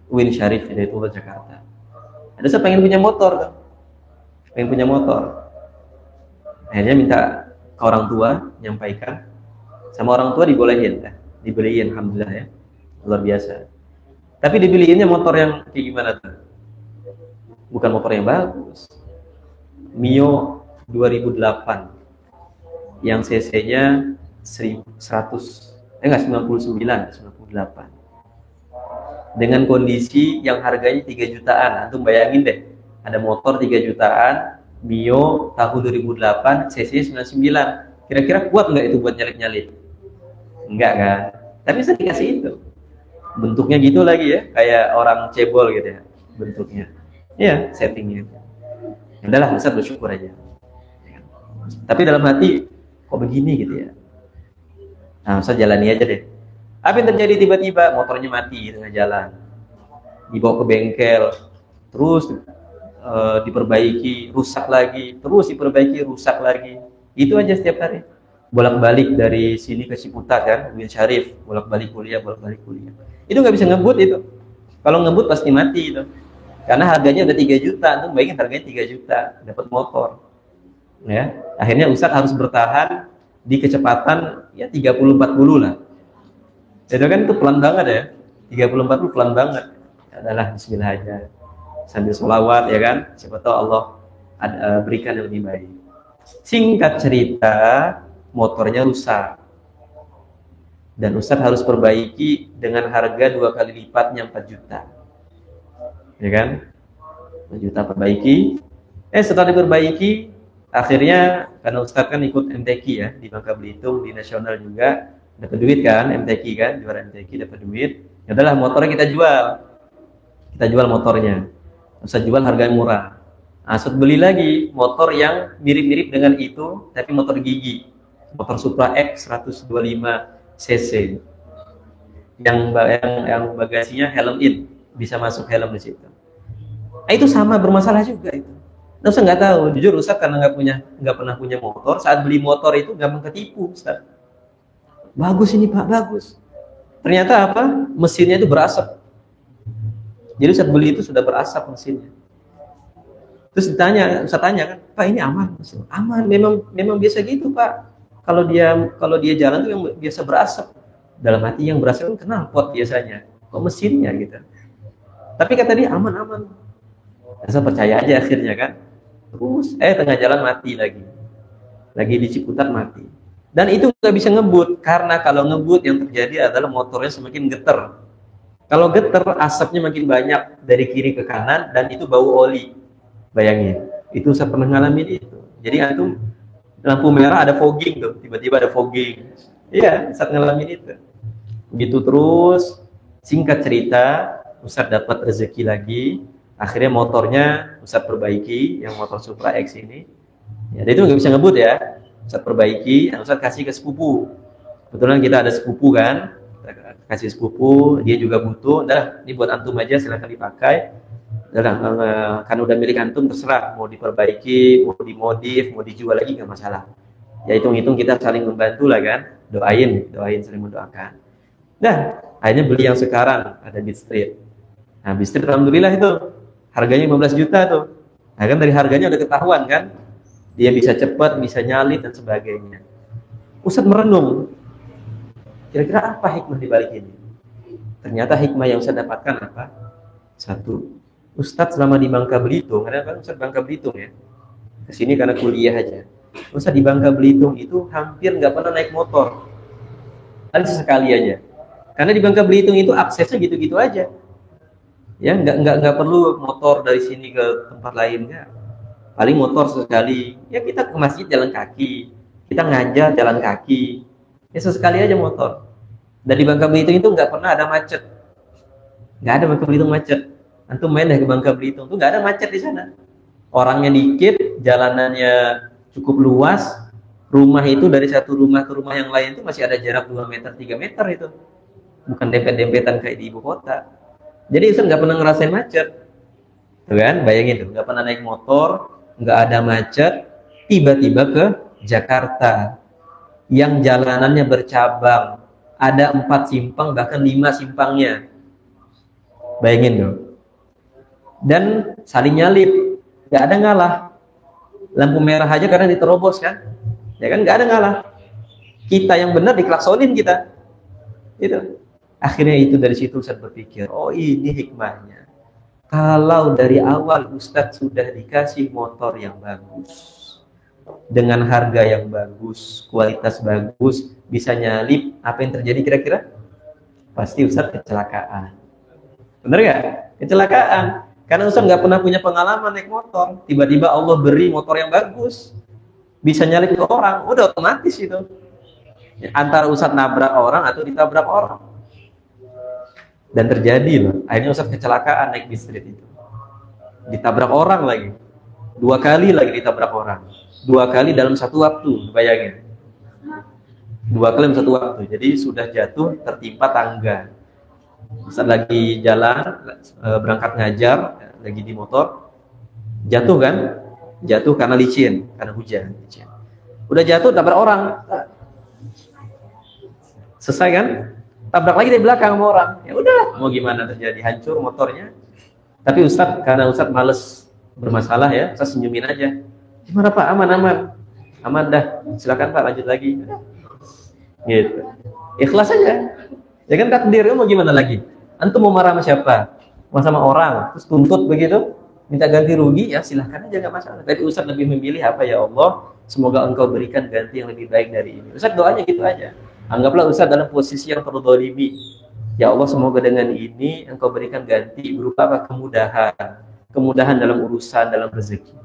UIN Syarif di Tua Jakarta. Ada saya pengen punya motor kan? Pengen punya motor. Akhirnya minta ke orang tua, nyampaikan. Sama orang tua dibolehin, dibeliin, alhamdulillah ya, luar biasa. Tapi dibeliinnya motor yang kayak gimana tuh? Bukan motor yang bagus. Mio 2008 yang cc-nya 98 dengan kondisi yang harganya 3 jutaan. Antum bayangin deh, ada motor 3 jutaan Mio tahun 2008 cc 99. Kira-kira kuat nggak itu buat nyalip-nyalip? Enggak kan? Tapi saya dikasih itu. Bentuknya gitu lagi ya, kayak orang cebol gitu ya bentuknya. Ya, settingnya. Udahlah, Ustaz bersyukur aja. Tapi dalam hati kok begini gitu ya. Nah, Ustaz jalani aja deh. Apa yang terjadi tiba-tiba motornya mati di tengah jalan. Dibawa ke bengkel, terus diperbaiki, rusak lagi, terus diperbaiki, rusak lagi. Itu aja setiap hari. Bolak-balik dari sini ke Ciputat kan, UIN Syarif, bolak-balik kuliah, bolak-balik kuliah. Itu nggak bisa ngebut itu. Kalau ngebut pasti mati itu. Karena harganya udah 3 juta, tuh bayangin harganya 3 juta, dapat motor. Ya, akhirnya Ustaz harus bertahan di kecepatan ya 30-40 lah. Itu kan itu pelan banget ya. 30-40 pelan banget. Adalah bismillah aja. Sambil sholawat ya kan. Siapa tahu Allah berikan yang lebih baik. Singkat cerita, motornya rusak. Dan Ustaz harus perbaiki dengan harga 2 kali lipatnya 4 juta. Ya kan? 4 juta perbaiki. Setelah diperbaiki, akhirnya karena Ustaz kan ikut MTQ ya di Bangka Belitung, di nasional juga dapat duit kan, MTQ kan, juara MTQ dapat duit. Ya udahlah, motornya kita jual motornya. Ustaz jual harga yang murah. Ustaz beli lagi motor yang mirip-mirip dengan itu, tapi motor gigi, motor Supra X 125 cc yang bagasinya helm in, bisa masuk helm di situ. Nah, itu sama bermasalah juga itu. Nah, Ustaz nggak tahu, jujur Ustaz karena nggak pernah punya motor. Saat beli motor itu gampang ketipu Ustaz. Bagus ini Pak, bagus. Ternyata apa? Mesinnya itu berasap. Jadi Ustaz beli itu sudah berasap mesinnya. Terus Ustaz tanya kan, Pak ini aman? Aman, memang biasa gitu Pak. Kalau dia jalan tuh yang biasa berasap. Dalam hati yang berasap kan knalpot biasanya. Kok mesinnya gitu. Tapi kata dia aman. Saya percaya aja akhirnya kan. Terus tengah jalan mati lagi. Lagi di Ciputat mati. Dan itu nggak bisa ngebut, karena kalau ngebut yang terjadi adalah motornya semakin geter. Kalau geter, asapnya makin banyak dari kiri ke kanan, dan itu bau oli. Bayangin, itu saya pernah ngalamin itu. Jadi antum lampu merah ada fogging tuh, tiba-tiba ada fogging. Iya, saat ngalamin itu. Begitu terus, singkat cerita, Ustaz dapat rezeki lagi. Akhirnya motornya Ustaz perbaiki, yang motor Supra X ini. Ya, itu nggak bisa ngebut ya. Ustaz perbaiki, Ustaz kasih ke sepupu. Kebetulan kita ada sepupu kan, kita kasih sepupu, dia juga butuh. Ini buat antum aja, silahkan dipakai. Kan udah milik antum, terserah mau diperbaiki, mau dimodif, mau dijual lagi nggak masalah. Ya hitung-hitung kita saling membantu lah kan, doain saling mendoakan. Akhirnya beli yang sekarang ada Beat Street. Nah Beat Street alhamdulillah itu harganya 15 juta tuh. Nah kan dari harganya udah ketahuan kan. Dia bisa cepat, bisa nyalip dan sebagainya. Ustaz merenung, kira-kira apa hikmah di balik ini? Ternyata hikmah yang saya dapatkan apa? Satu, Ustadz selama di Bangka Belitung, ada kan Ustadz Bangka Belitung ya, kesini karena kuliah aja. Ustadz di Bangka Belitung itu hampir nggak pernah naik motor, paling sesekali aja. Karena di Bangka Belitung itu aksesnya gitu-gitu aja, ya nggak perlu motor dari sini ke tempat lain, nggak. Paling motor sekali, ya kita ke masjid jalan kaki, kita ngajar jalan kaki, ya sesekali aja motor. Dan di Bangka Belitung itu nggak pernah ada macet, nggak ada Bangka Belitung macet. Antum main deh ke Bangka Belitung tuh nggak ada macet di sana. Orangnya dikit, jalanannya cukup luas, rumah itu dari satu rumah ke rumah yang lain itu masih ada jarak 2 meter, 3 meter itu. Bukan dempet-dempetan kayak di ibu kota. Jadi Ustaz nggak pernah ngerasain macet. Tuh kan, bayangin tuh, nggak pernah naik motor, nggak ada macet, tiba-tiba ke Jakarta yang jalanannya bercabang, ada 4 simpang, bahkan 5 simpangnya. Bayangin dong. Dan saling nyalip, nggak ada ngalah. Lampu merah aja karena diterobos kan, ya kan, nggak ada ngalah. Kita yang benar diklaksonin kita. Itu. Akhirnya itu dari situ saya berpikir, oh ini hikmahnya. Kalau dari awal Ustadz sudah dikasih motor yang bagus, dengan harga yang bagus, kualitas bagus, bisa nyalip, apa yang terjadi kira-kira? Pasti Ustadz kecelakaan. Bener gak? Kecelakaan. Karena Ustadz nggak pernah punya pengalaman naik motor. Tiba-tiba Allah beri motor yang bagus, bisa nyalip ke orang, udah otomatis itu. Antara Ustadz nabrak orang atau ditabrak orang. Dan terjadi loh, akhirnya Ustadz kecelakaan naik bis street itu. Ditabrak orang lagi. 2 kali lagi ditabrak orang. 2 kali dalam satu waktu, bayangin. 2 kali dalam satu waktu. Jadi sudah jatuh tertimpa tangga. Ustadz lagi jalan, berangkat ngajar, lagi di motor, jatuh kan? Jatuh karena licin, karena hujan. Licin. Udah jatuh, tabrak orang. Selesai kan? Tabrak lagi dari belakang sama orang. Ya udah, mau gimana terjadi, hancur motornya. Tapi Ustadz, karena Ustadz males bermasalah ya, Ustadz senyumin aja. Gimana Pak? Aman, aman. Aman dah. Silakan Pak, lanjut lagi. Gitu. Ikhlas aja. Ya kan takdir, mau gimana lagi? Antum mau marah sama siapa? Mau sama orang, terus tuntut begitu, minta ganti rugi, ya silahkan aja, nggak masalah. Tapi Ustadz lebih memilih apa, ya Allah, semoga engkau berikan ganti yang lebih baik dari ini. Ustadz doanya gitu aja. Anggaplah Ustadz dalam posisi yang terdolimi. Ya Allah, semoga dengan ini engkau berikan ganti berupa apa? Kemudahan. Kemudahan dalam urusan, dalam rezeki.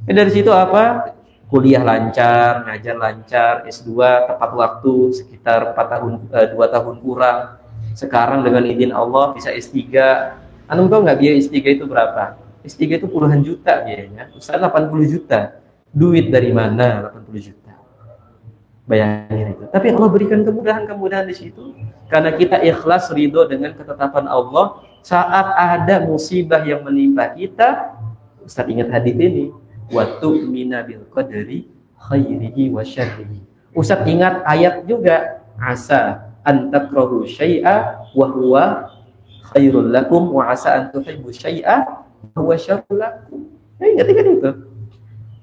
Dari situ apa? Kuliah lancar, ngajar lancar, S2 tepat waktu, sekitar 4 tahun, 2 tahun kurang. Sekarang dengan izin Allah bisa S3. Antum tahu nggak biaya S3 itu berapa? S3 itu puluhan juta biayanya. Ustaz 80 juta. Duit dari mana 80 juta? Bayangin itu. Tapi Allah berikan kemudahan-kemudahan di situ. Karena kita ikhlas ridho dengan ketetapan Allah. Saat ada musibah yang menimpa kita, Ustaz ingat hadis ini. Wa tu'mina bil qadri khairihi wa syarrihi. Ustaz ingat ayat juga, asa an takrahu syai'a wa huwa khairul lakum wa asa an tuhibbu syai'a wa huwa syarrul lakum. Ingat itu.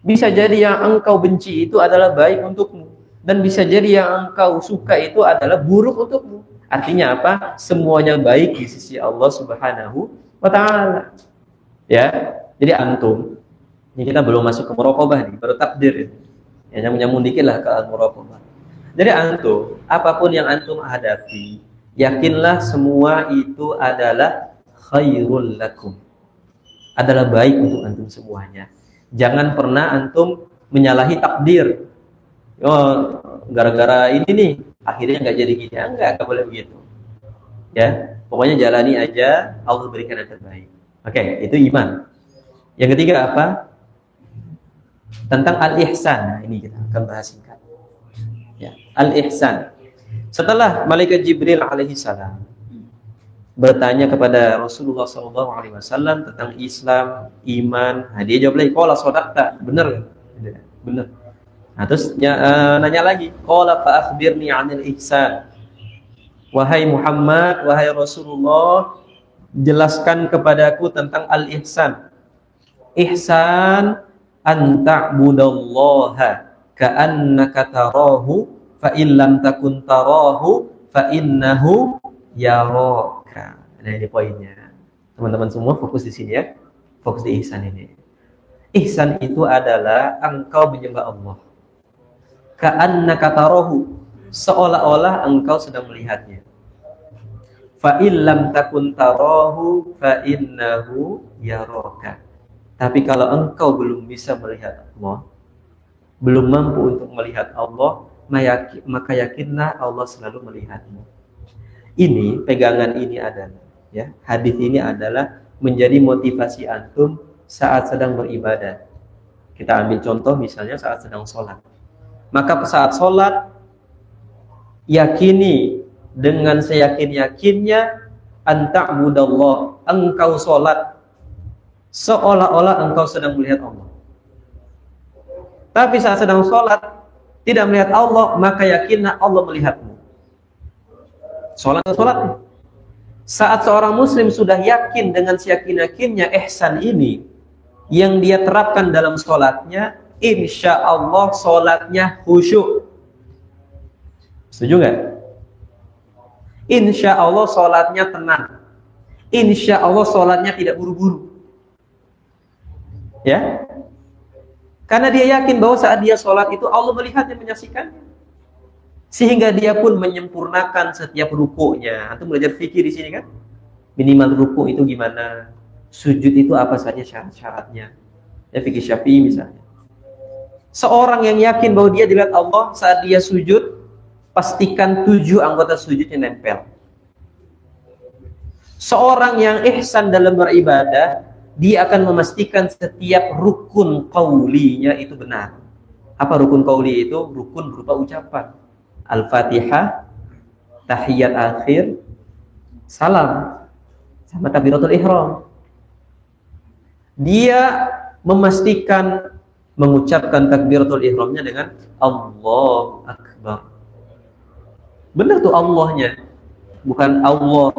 Bisa jadi yang engkau benci itu adalah baik untukmu, dan bisa jadi yang engkau suka itu adalah buruk untukmu. Artinya apa? Semuanya baik di sisi Allah Subhanahu wa taala. Ya. Jadi antum, ini kita belum masuk ke muraqabah nih, baru takdir ini. Ya, nyambung dikit lah ke al-muraqabah. Jadi antum, apapun yang antum hadapi, yakinlah semua itu adalah khairul lakum. Adalah baik untuk antum semuanya. Jangan pernah antum menyalahi takdir. Oh, gara-gara ini nih, akhirnya nggak jadi gini. Enggak boleh begitu. Ya, pokoknya jalani aja, Allah berikan yang terbaik. Oke, itu iman. Yang ketiga apa? Tentang al-ihsan. Nah, ini kita akan bahas singkat. Ya, al-ihsan. Setelah malaikat Jibril alaihi salam bertanya kepada Rasulullah SAW tentang Islam, iman, nah, dia jawab lagi, qala shadaqta, benar, benar. Nah, terus nanya lagi, qala fa akhbirni 'anil ihsan. Wahai Muhammad, wahai Rasulullah, jelaskan kepadaku tentang al-ihsan. Ihsan an ta'budallaha ka'annaka tarahu fa in lam takun tarahu fa innahu yaraka. Nah, ini poinnya. Teman-teman semua fokus di sini ya. Fokus di ihsan ini. Ihsan itu adalah engkau menyembah Allah. Ka'annaka tarahu, seolah-olah engkau sedang melihatnya. Fa illam takun tarahu fa innahu yaraka. Tapi kalau engkau belum bisa melihat Allah, belum mampu untuk melihat Allah, maka yakinlah Allah selalu melihatmu. Ini pegangan ini adalah ya, hadis ini adalah menjadi motivasi antum saat sedang beribadah. Kita ambil contoh misalnya saat sedang sholat. Maka saat sholat, yakini dengan seyakin-yakinnya anta'budallah, engkau sholat seolah-olah engkau sedang melihat Allah. Tapi saat sedang sholat tidak melihat Allah, maka yakinlah Allah melihatmu. Sholat atau sholat. Saat seorang muslim sudah yakin dengan seyakin-yakinnya ihsan ini yang dia terapkan dalam sholatnya, insya Allah sholatnya khusyuk. Setuju nggak? Insya Allah sholatnya tenang. Insya Allah sholatnya tidak buru-buru. Ya, karena dia yakin bahwa saat dia sholat itu Allah melihatnya, menyaksikannya, sehingga dia pun menyempurnakan setiap rukuknya. Antum belajar fikih di sini kan? Minimal rukuk itu gimana? Sujud itu apa saja syarat-syaratnya? Ya, fikih Syafi'i misalnya. Seorang yang yakin bahwa dia dilihat Allah saat dia sujud, pastikan 7 anggota sujudnya nempel. Seorang yang ihsan dalam beribadah, dia akan memastikan setiap rukun qaulinya itu benar. Apa rukun qauli itu? Rukun berupa ucapan. Al-Fatihah, tahiyat akhir, salam, sama takbiratul ihram. Dia memastikan mengucapkan takbiratul ihramnya dengan Allahu Akbar. Benar tuh Allahnya, bukan Allah.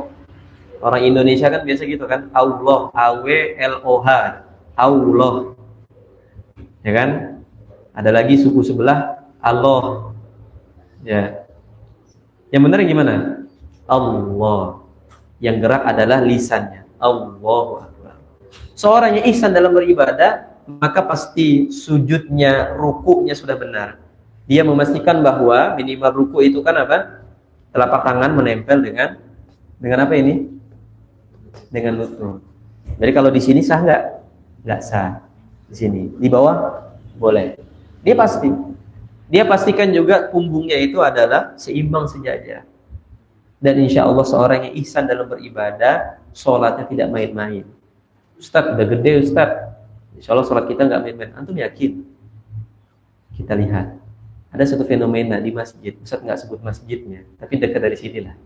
Orang Indonesia kan biasa gitu kan, Allah, A-W-L-O-H, Allah. Ya kan? Ada lagi suku sebelah, Allah. Ya. Yang benar gimana? Allah. Yang gerak adalah lisannya. Allahu Akbar. Seorang yang ihsan dalam beribadah, maka pasti sujudnya, rukuknya sudah benar. Dia memastikan bahwa minimal ruku itu kan apa? Telapak tangan menempel dengan apa ini? Dengan lutut. Jadi kalau di sini sah nggak? Nggak sah. Di sini, di bawah boleh. Dia pastikan juga punggungnya itu adalah seimbang sejajar. Dan insya Allah seorang yang ihsan dalam beribadah, sholatnya tidak main-main. Ustadz, udah gede Ustadz, insya Allah sholat kita nggak main-main. Antum yakin? Kita lihat. Ada satu fenomena di masjid. Ustadz nggak sebut masjidnya, tapi dekat dari sini lah.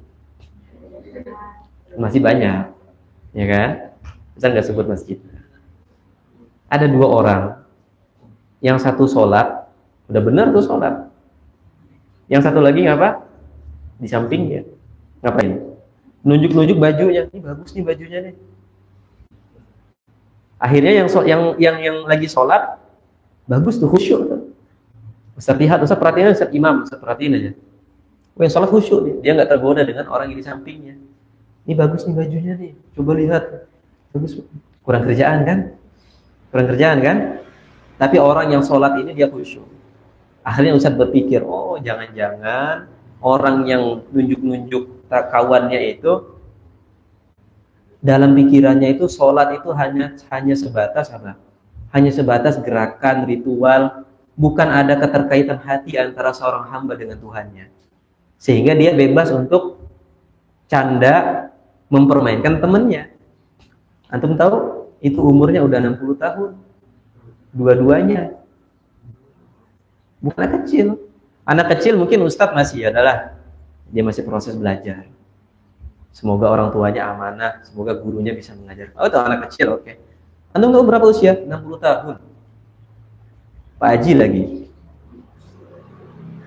Masih banyak, ya kan? Ustadz nggak sebut masjid. Ada 2 orang, yang satu sholat, udah benar tuh sholat. Yang satu lagi ngapa? Di sampingnya. Ngapain? Nunjuk-nunjuk bajunya. Ini bagus nih bajunya nih. Akhirnya yang lagi sholat, bagus tuh, khusyuk tuh. Ustaz lihat, Ustaz perhatiin, Ustaz imam, Ustaz perhatiin aja. Oh, yang sholat khusyuk nih. Dia nggak tergoda dengan orang yang di sampingnya. Ini bagus nih bajunya nih. Coba lihat. Bagus. Kurang kerjaan kan? Kurang kerjaan kan? Tapi orang yang sholat ini dia khusyuk. Akhirnya Ustaz berpikir, oh jangan-jangan orang yang nunjuk-nunjuk kawannya itu dalam pikirannya itu sholat itu hanya sebatas apa? Hanya sebatas gerakan ritual, bukan ada keterkaitan hati antara seorang hamba dengan Tuhannya. Sehingga dia bebas untuk canda mempermainkan temannya. Antum tahu itu umurnya udah 60 tahun. Dua-duanya. Bukan anak kecil. Anak kecil mungkin Ustadz masih adalah dia masih proses belajar. Semoga orang tuanya amanah, semoga gurunya bisa mengajar. Oh, itu anak kecil, oke. Antum tahu berapa usia? 60 tahun. Pak Haji lagi.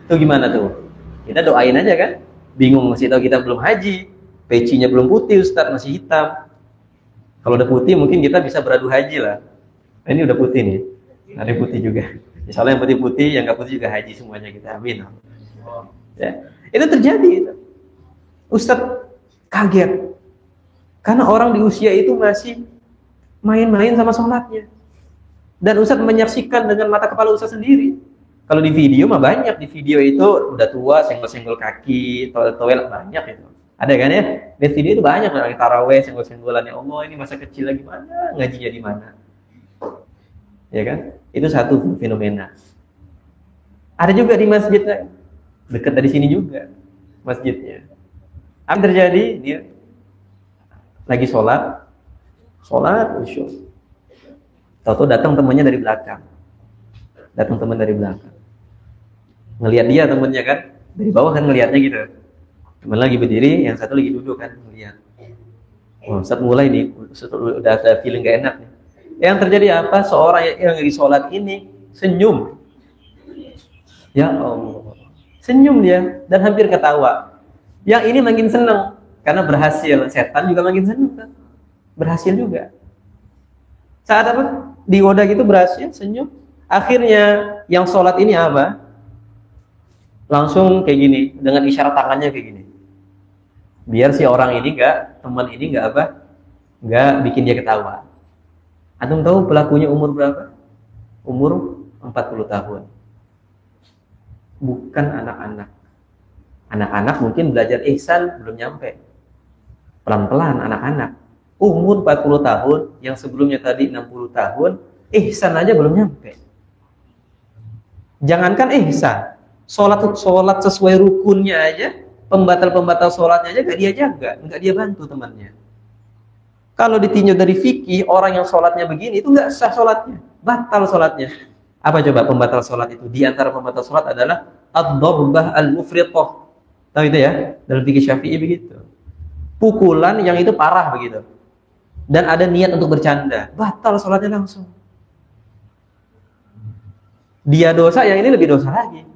Itu gimana tuh? Kita doain aja kan? Bingung, masih tahu kita belum haji. Pecinya belum putih, Ustadz masih hitam. Kalau udah putih mungkin kita bisa beradu haji lah. Nah, ini udah putih nih. Ada yang putih juga. Misalnya yang putih-putih, yang nggak putih juga haji semuanya kita. Amin. Ya. Itu terjadi. Ustadz, Kaget. Karena orang di usia itu masih main-main sama sholatnya. Dan Ustadz menyaksikan dengan mata kepala Ustadz sendiri. Kalau di video mah banyak. Di video itu udah tua, senggol-senggol kaki, toilet banyak itu. Ada kan ya? Di video itu banyak. Lagi taraweh, senggol-senggolan. Ya Allah, ini masa kecil lagi mana? Ngajinya di mana? Ya kan? Itu satu fenomena. Ada juga di masjid. Dekat dari sini juga. Masjidnya. Apa yang terjadi? Dia lagi sholat, usyuk. Tahu-tahu datang temannya dari belakang. Datang teman dari belakang. Ngelihat dia temannya kan, dari bawah kan ngelihatnya gitu. Teman lagi berdiri, yang satu lagi duduk kan ngelihat. Oh, Ustaz mulai nih, udah ada feeling gak enak nih. Yang terjadi apa? Seorang yang lagi sholat ini senyum. Ya Allah, senyum dia dan hampir ketawa. Yang ini makin senang karena berhasil. Setan juga makin senang kan? Berhasil juga. Saat apa? Digoda gitu berhasil, senyum. Akhirnya yang sholat ini apa? Langsung kayak gini, dengan isyarat tangannya kayak gini. Biar si orang ini teman ini nggak bikin dia ketawa. Antum tahu pelakunya umur berapa? Umur 40 tahun. Bukan anak-anak. Anak-anak mungkin belajar ihsan belum nyampe. Pelan-pelan anak-anak. Umur 40 tahun, yang sebelumnya tadi 60 tahun, ihsan aja belum nyampe. Jangankan ihsan, sholat sesuai rukunnya aja, pembatal sholatnya aja gak dia jaga, gak dia bantu temannya. Kalau ditinjau dari fikih, orang yang sholatnya begini itu gak sah sholatnya, batal sholatnya. Apa coba pembatal sholat itu? Di antara pembatal sholat adalah ad-darbah al-mufriqah. Tahu itu ya? Dalam fikih Syafi'i begitu. Pukulan yang itu parah begitu. Dan ada niat untuk bercanda, batal sholatnya langsung. Dia dosa, yang ini lebih dosa lagi.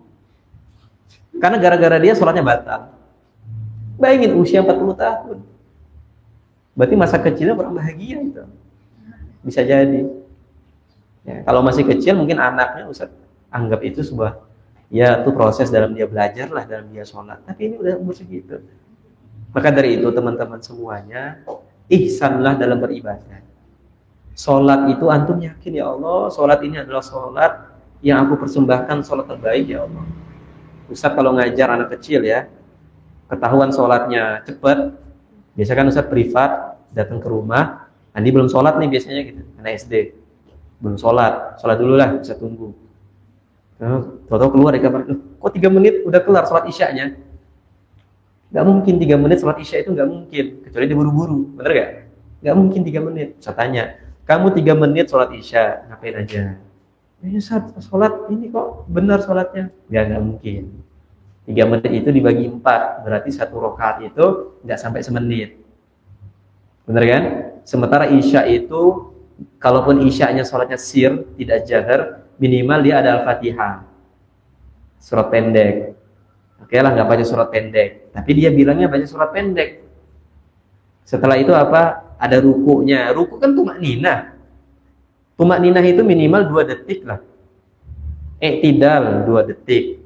Karena gara-gara dia sholatnya batal. Bayangin usia 40 tahun. Berarti masa kecilnya kurang bahagia itu. Bisa jadi. Ya, kalau masih kecil mungkin anaknya Ustaz anggap itu sebuah, ya itu proses dalam dia belajar lah, dalam dia sholat. Tapi ini udah umur segitu. Maka dari itu teman-teman semuanya, ihsanlah dalam beribadah. Sholat itu antum yakin, ya Allah, sholat ini adalah sholat yang aku persembahkan, sholat terbaik ya Allah. Ustaz kalau ngajar anak kecil ya, ketahuan sholatnya cepat, biasa kan Ustaz privat, datang ke rumah, Andi belum sholat nih biasanya gitu, anak SD. Belum sholat dulu lah, bisa tunggu. Tahu-tahu keluar dari kamar, kok 3 menit udah kelar sholat isyanya? Gak mungkin 3 menit sholat isya itu, gak mungkin, kecuali dia buru-buru, bener gak? Gak mungkin 3 menit. Saya tanya, kamu 3 menit sholat isya, ngapain aja? Ya sholat ini kok benar sholatnya? Gak mungkin. 3 menit itu dibagi 4, berarti 1 rakaat itu gak sampai semenit. Bener kan? Sementara isya itu, kalaupun isyanya sholatnya sir, tidak jahar, minimal dia ada Al-Fatihah, surat pendek. Oke lah, nggak baca surat pendek, tapi dia bilangnya baca surat pendek. Setelah itu apa? Ada rukunya. Ruku kan tumakninah. Tumakninah itu minimal 2 detik lah. I'tidal 2 detik.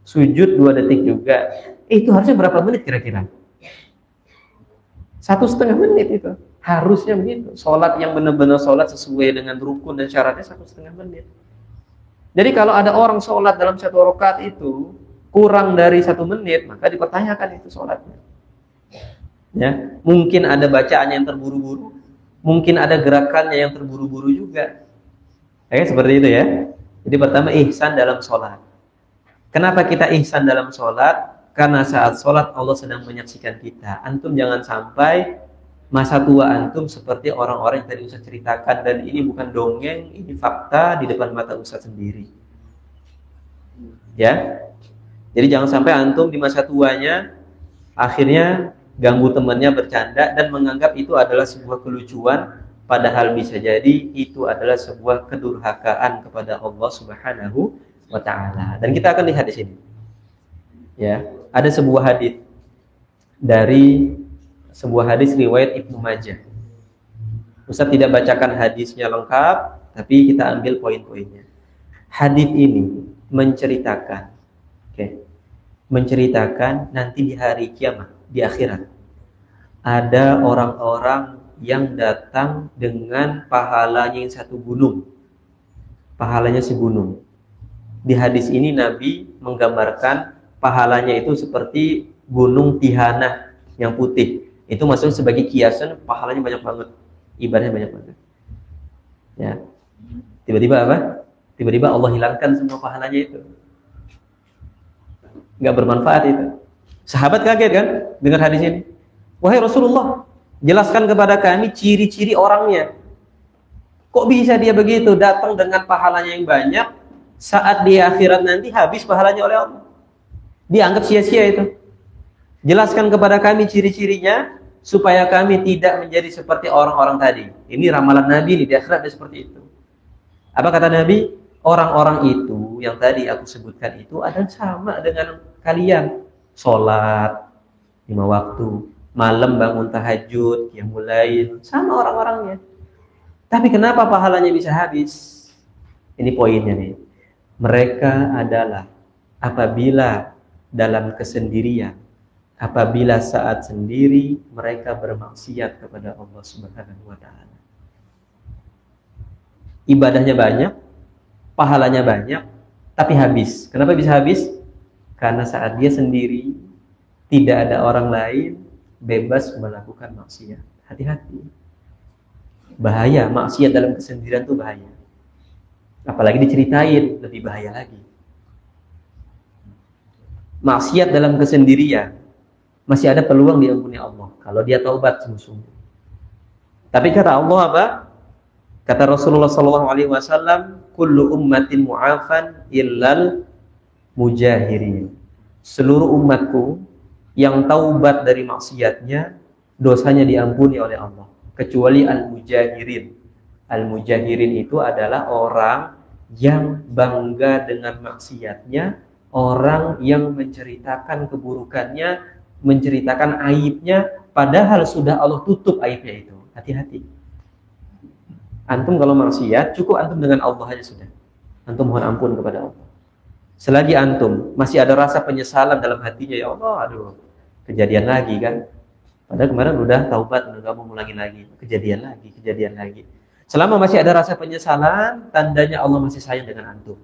Sujud 2 detik juga. Itu harusnya berapa menit kira-kira? 1,5 menit itu. Harusnya begitu. Sholat yang benar-benar sholat sesuai dengan rukun dan syaratnya 1,5 menit. Jadi kalau ada orang sholat dalam 1 rakaat itu kurang dari 1 menit, maka dipertanyakan itu sholatnya. Ya, mungkin ada bacaannya yang terburu-buru, mungkin ada gerakannya yang terburu-buru juga. Seperti itu ya. Jadi pertama ihsan dalam sholat. Kenapa kita ihsan dalam sholat? Karena saat sholat Allah sedang menyaksikan kita. Antum jangan sampai masa tua antum seperti orang-orang yang tadi Ustaz ceritakan, dan ini bukan dongeng, ini fakta di depan mata Ustaz sendiri. Ya. Jadi jangan sampai antum di masa tuanya akhirnya ganggu temannya bercanda dan menganggap itu adalah sebuah kelucuan, padahal bisa jadi itu adalah sebuah kedurhakaan kepada Allah Subhanahu wa taala. Dan kita akan lihat di sini. Ya, ada sebuah hadis dari riwayat Ibnu Majah. Ustaz tidak bacakan hadisnya lengkap, tapi kita ambil poin-poinnya. Hadis ini menceritakan, menceritakan nanti di hari kiamat, di akhirat, ada orang-orang yang datang dengan pahalanya yang satu gunung. Pahalanya segunung. Di hadis ini Nabi menggambarkan pahalanya itu seperti gunung Tihanah yang putih. Itu maksudnya sebagai kiasan, pahalanya banyak banget, ibadahnya banyak banget. Ya. Tiba-tiba apa? Tiba-tiba Allah hilangkan semua pahalanya itu. Nggak bermanfaat itu. Sahabat kaget kan dengar hadis ini. Wahai Rasulullah, jelaskan kepada kami ciri-ciri orangnya. Kok bisa dia begitu, datang dengan pahalanya yang banyak, saat di akhirat nanti habis pahalanya oleh Allah. Dianggap sia-sia itu. Jelaskan kepada kami ciri-cirinya, supaya kami tidak menjadi seperti orang-orang tadi. Ini ramalan Nabi nih, di akhirat dia seperti itu. Apa kata Nabi? Orang-orang itu yang tadi aku sebutkan itu adalah sama dengan kalian. Sholat 5 waktu, malam bangun tahajud, qiyamul lail, sama orang-orangnya. Tapi kenapa pahalanya bisa habis? Ini poinnya nih. Mereka adalah apabila dalam kesendirian, apabila saat sendiri mereka bermaksiat kepada Allah Subhanahu wa taala. Ibadahnya banyak, pahalanya banyak, tapi habis. Kenapa bisa habis? Karena saat dia sendiri, tidak ada orang lain, bebas melakukan maksiat. Hati-hati. Bahaya, maksiat dalam kesendirian itu bahaya. Apalagi diceritain, lebih bahaya lagi. Maksiat dalam kesendirian, masih ada peluang diampuni Allah kalau dia taubat sungguh-sungguh. Tapi kata Allah apa? Kata Rasulullah SAW, kullu ummatin mu'afan illal mujahirin. Seluruh umatku yang taubat dari maksiatnya, dosanya diampuni oleh Allah, kecuali al-mujahirin. Al-mujahirin itu adalah orang yang bangga dengan maksiatnya, orang yang menceritakan keburukannya, menceritakan aibnya, padahal sudah Allah tutup aibnya itu. Hati-hati. Antum kalau maksiat, cukup antum dengan Allah aja sudah. Antum mohon ampun kepada Allah. Selagi antum masih ada rasa penyesalan dalam hatinya, ya Allah, aduh, kejadian lagi kan. Padahal kemarin udah taubat, udah gak mau ngulangi lagi. Kejadian lagi. Selama masih ada rasa penyesalan, tandanya Allah masih sayang dengan antum.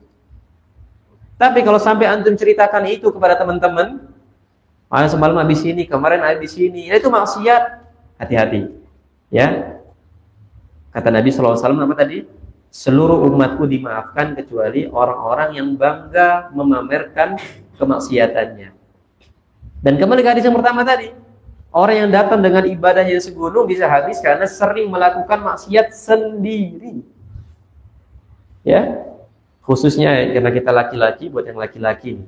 Tapi kalau sampai antum ceritakan itu kepada teman-teman, semalam habis ini, kemarin habis ini, ya itu maksiat. Hati-hati. Ya. Kata Nabi SAW apa tadi? Seluruh umatku dimaafkan kecuali orang-orang yang bangga memamerkan kemaksiatannya. Dan kembali ke hadis yang pertama tadi, orang yang datang dengan ibadahnya segunung bisa habis karena sering melakukan maksiat sendiri. Ya, khususnya karena kita laki-laki, buat yang laki-laki,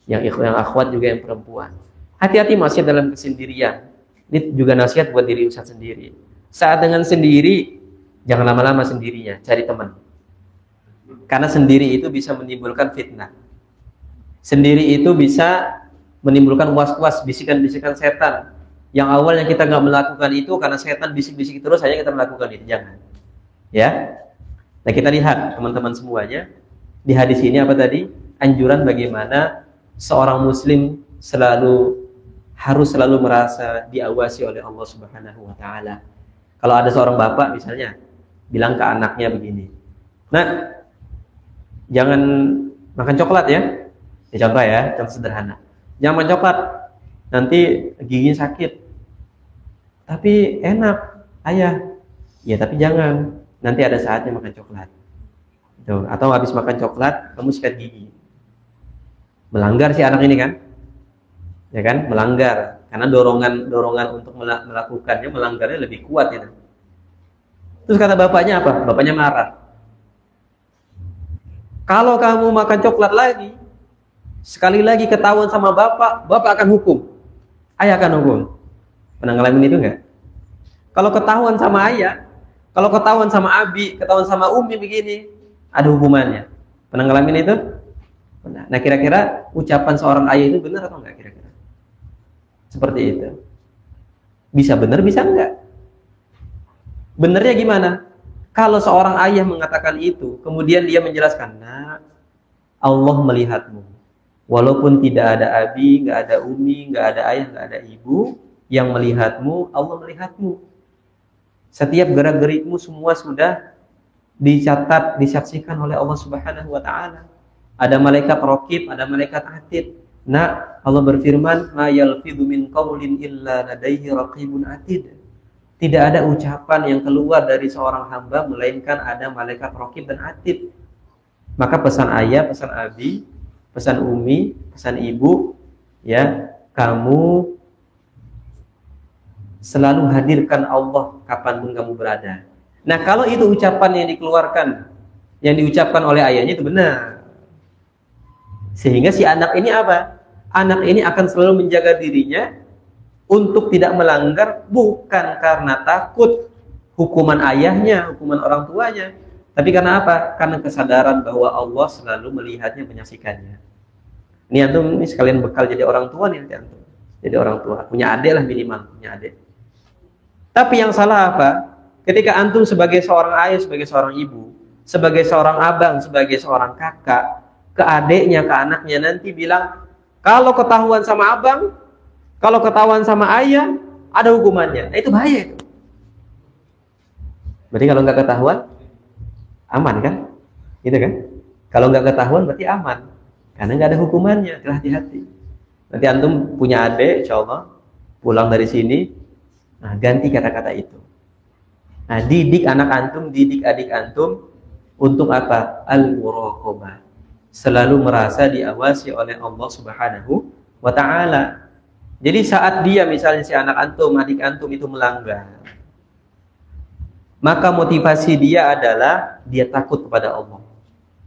yang akhwat juga yang perempuan. Hati-hati maksiat dalam kesendirian. Ini juga nasihat buat diri Ustaz sendiri. Saat dengan sendiri, jangan lama-lama sendirinya, cari teman. Karena sendiri itu bisa menimbulkan fitnah. Sendiri itu bisa menimbulkan was-was, bisikan-bisikan setan. Yang awalnya kita nggak melakukan itu karena setan bisik-bisik terus, hanya kita melakukan itu. Jangan. Ya. Nah, kita lihat teman-teman semuanya di hadis ini apa tadi? Anjuran bagaimana seorang muslim harus selalu merasa diawasi oleh Allah Subhanahu wa taala. Kalau ada seorang bapak misalnya bilang ke anaknya begini, "Nak, jangan makan coklat ya." Ya contoh ya, contoh sederhana. Jangan makan coklat, nanti giginya sakit. Tapi enak, ayah. Ya tapi jangan, nanti ada saatnya makan coklat. Tuh. Atau habis makan coklat, kamu sikat gigi. Melanggar si anak ini kan? Ya kan? Melanggar. Karena dorongan untuk melakukannya, melanggarnya lebih kuat gitu. Terus kata bapaknya apa? Bapaknya marah. Kalau kamu makan coklat lagi, sekali lagi ketahuan sama bapak, bapak akan hukum. Ayah akan hukum. Pernah ngalamin itu enggak? Kalau ketahuan sama ayah, kalau ketahuan sama abi, ketahuan sama umi begini, ada hukumannya. Pernah ngalamin itu? Pernah. Nah, kira-kira ucapan seorang ayah itu benar atau enggak kira-kira? Seperti itu. Bisa benar, bisa enggak? Benernya gimana? Kalau seorang ayah mengatakan itu, kemudian dia menjelaskan, "Nah, Allah melihatmu. Walaupun tidak ada abi, nggak ada umi, nggak ada ayah, nggak ada ibu, Yang melihatmu, Allah melihatmu. Setiap gerak-gerikmu semua sudah dicatat, disaksikan oleh Allah Subhanahu wa taala. Ada malaikat raqib, ada malaikat atid. Nah, Allah berfirman, "Ma yalfidhu min qaulin illa ladaihi raqibun atid." Tidak ada ucapan yang keluar dari seorang hamba melainkan ada malaikat raqib dan atid. Maka pesan ayah, pesan abi, pesan umi, pesan ibu, ya, kamu selalu hadirkan Allah kapanpun kamu berada. Nah, kalau itu ucapan yang dikeluarkan, yang diucapkan oleh ayahnya itu benar. Sehingga si anak ini apa? Anak ini akan selalu menjaga dirinya untuk tidak melanggar, bukan karena takut hukuman ayahnya, hukuman orang tuanya, tapi karena apa? Karena kesadaran bahwa Allah selalu melihatnya, menyaksikannya. Ini antum ini sekalian bekal jadi orang tua nih, antum. Jadi orang tua, punya adik lah minimal, punya adik. Tapi yang salah apa? Ketika antum sebagai seorang ayah, sebagai seorang ibu, sebagai seorang abang, sebagai seorang kakak, ke adiknya, ke anaknya nanti bilang, kalau ketahuan sama abang, kalau ketahuan sama ayah, ada hukumannya. Nah, itu bahaya itu. Berarti kalau nggak ketahuan, aman kan? Gitu kan? Kalau nggak ketahuan berarti aman. Karena nggak ada hukumannya, hati-hati. Nanti antum punya adik, insya Allah, pulang dari sini, nah, ganti kata-kata itu. Nah, didik anak antum, didik adik antum untuk apa? Al-muraqabah. Selalu merasa diawasi oleh Allah Subhanahu wa ta'ala. Jadi saat dia misalnya si anak antum, adik antum itu melanggar, maka motivasi dia adalah dia takut kepada Allah.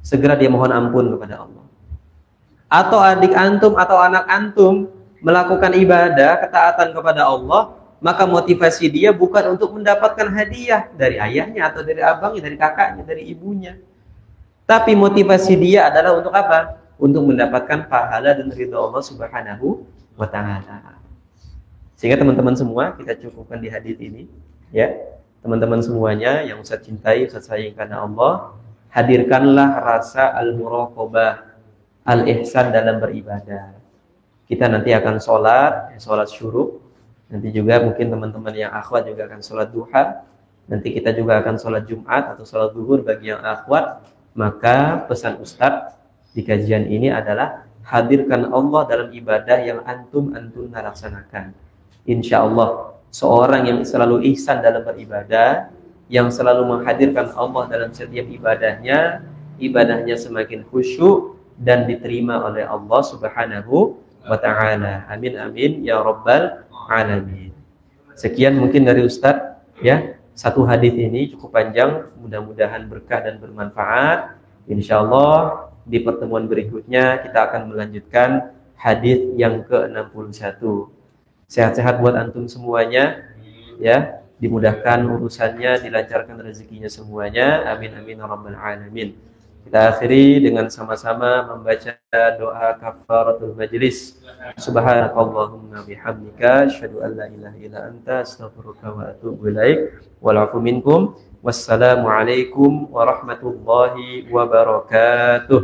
Segera dia mohon ampun kepada Allah. Atau adik antum atau anak antum melakukan ibadah, ketaatan kepada Allah, maka motivasi dia bukan untuk mendapatkan hadiah dari ayahnya atau dari abangnya, dari kakaknya, dari ibunya. Tapi motivasi dia adalah untuk apa? Untuk mendapatkan pahala dan ridha Allah Subhanahu wa ta'ala. Sehingga teman-teman semua, kita cukupkan di hadis ini, ya. Teman-teman semuanya yang Ustaz cintai, Ustaz sayang karena Allah, hadirkanlah rasa al-muraqabah, al-ihsan dalam beribadah. Kita nanti akan sholat syuruk. Nanti juga mungkin teman-teman yang akhwat juga akan sholat duha. Nanti kita juga akan sholat Jumat atau sholat zuhur bagi yang akhwat. Maka pesan Ustadz di kajian ini adalah hadirkan Allah dalam ibadah yang antum laksanakan. Insya Allah seorang yang selalu ihsan dalam beribadah, yang selalu menghadirkan Allah dalam setiap ibadahnya, ibadahnya semakin khusyuk dan diterima oleh Allah Subhanahu wa ta'ala. Amin amin ya rabbal alamin. Sekian mungkin dari Ustadz, ya. Satu hadis ini cukup panjang, mudah-mudahan berkah dan bermanfaat. Insyaallah di pertemuan berikutnya kita akan melanjutkan hadis yang ke-61. Sehat-sehat buat antum semuanya, ya. Dimudahkan urusannya, dilancarkan rezekinya semuanya. Amin amin ya rabbal alamin. Kita akhiri dengan sama-sama membaca doa kafaratul majlis. Subhanakallahumma bihamdika asyhadu an la ilaha illa anta astaghfiruka wa atubu ilaik. Wal 'afu minkum. Wassalamu alaikum warahmatullahi wabarakatuh.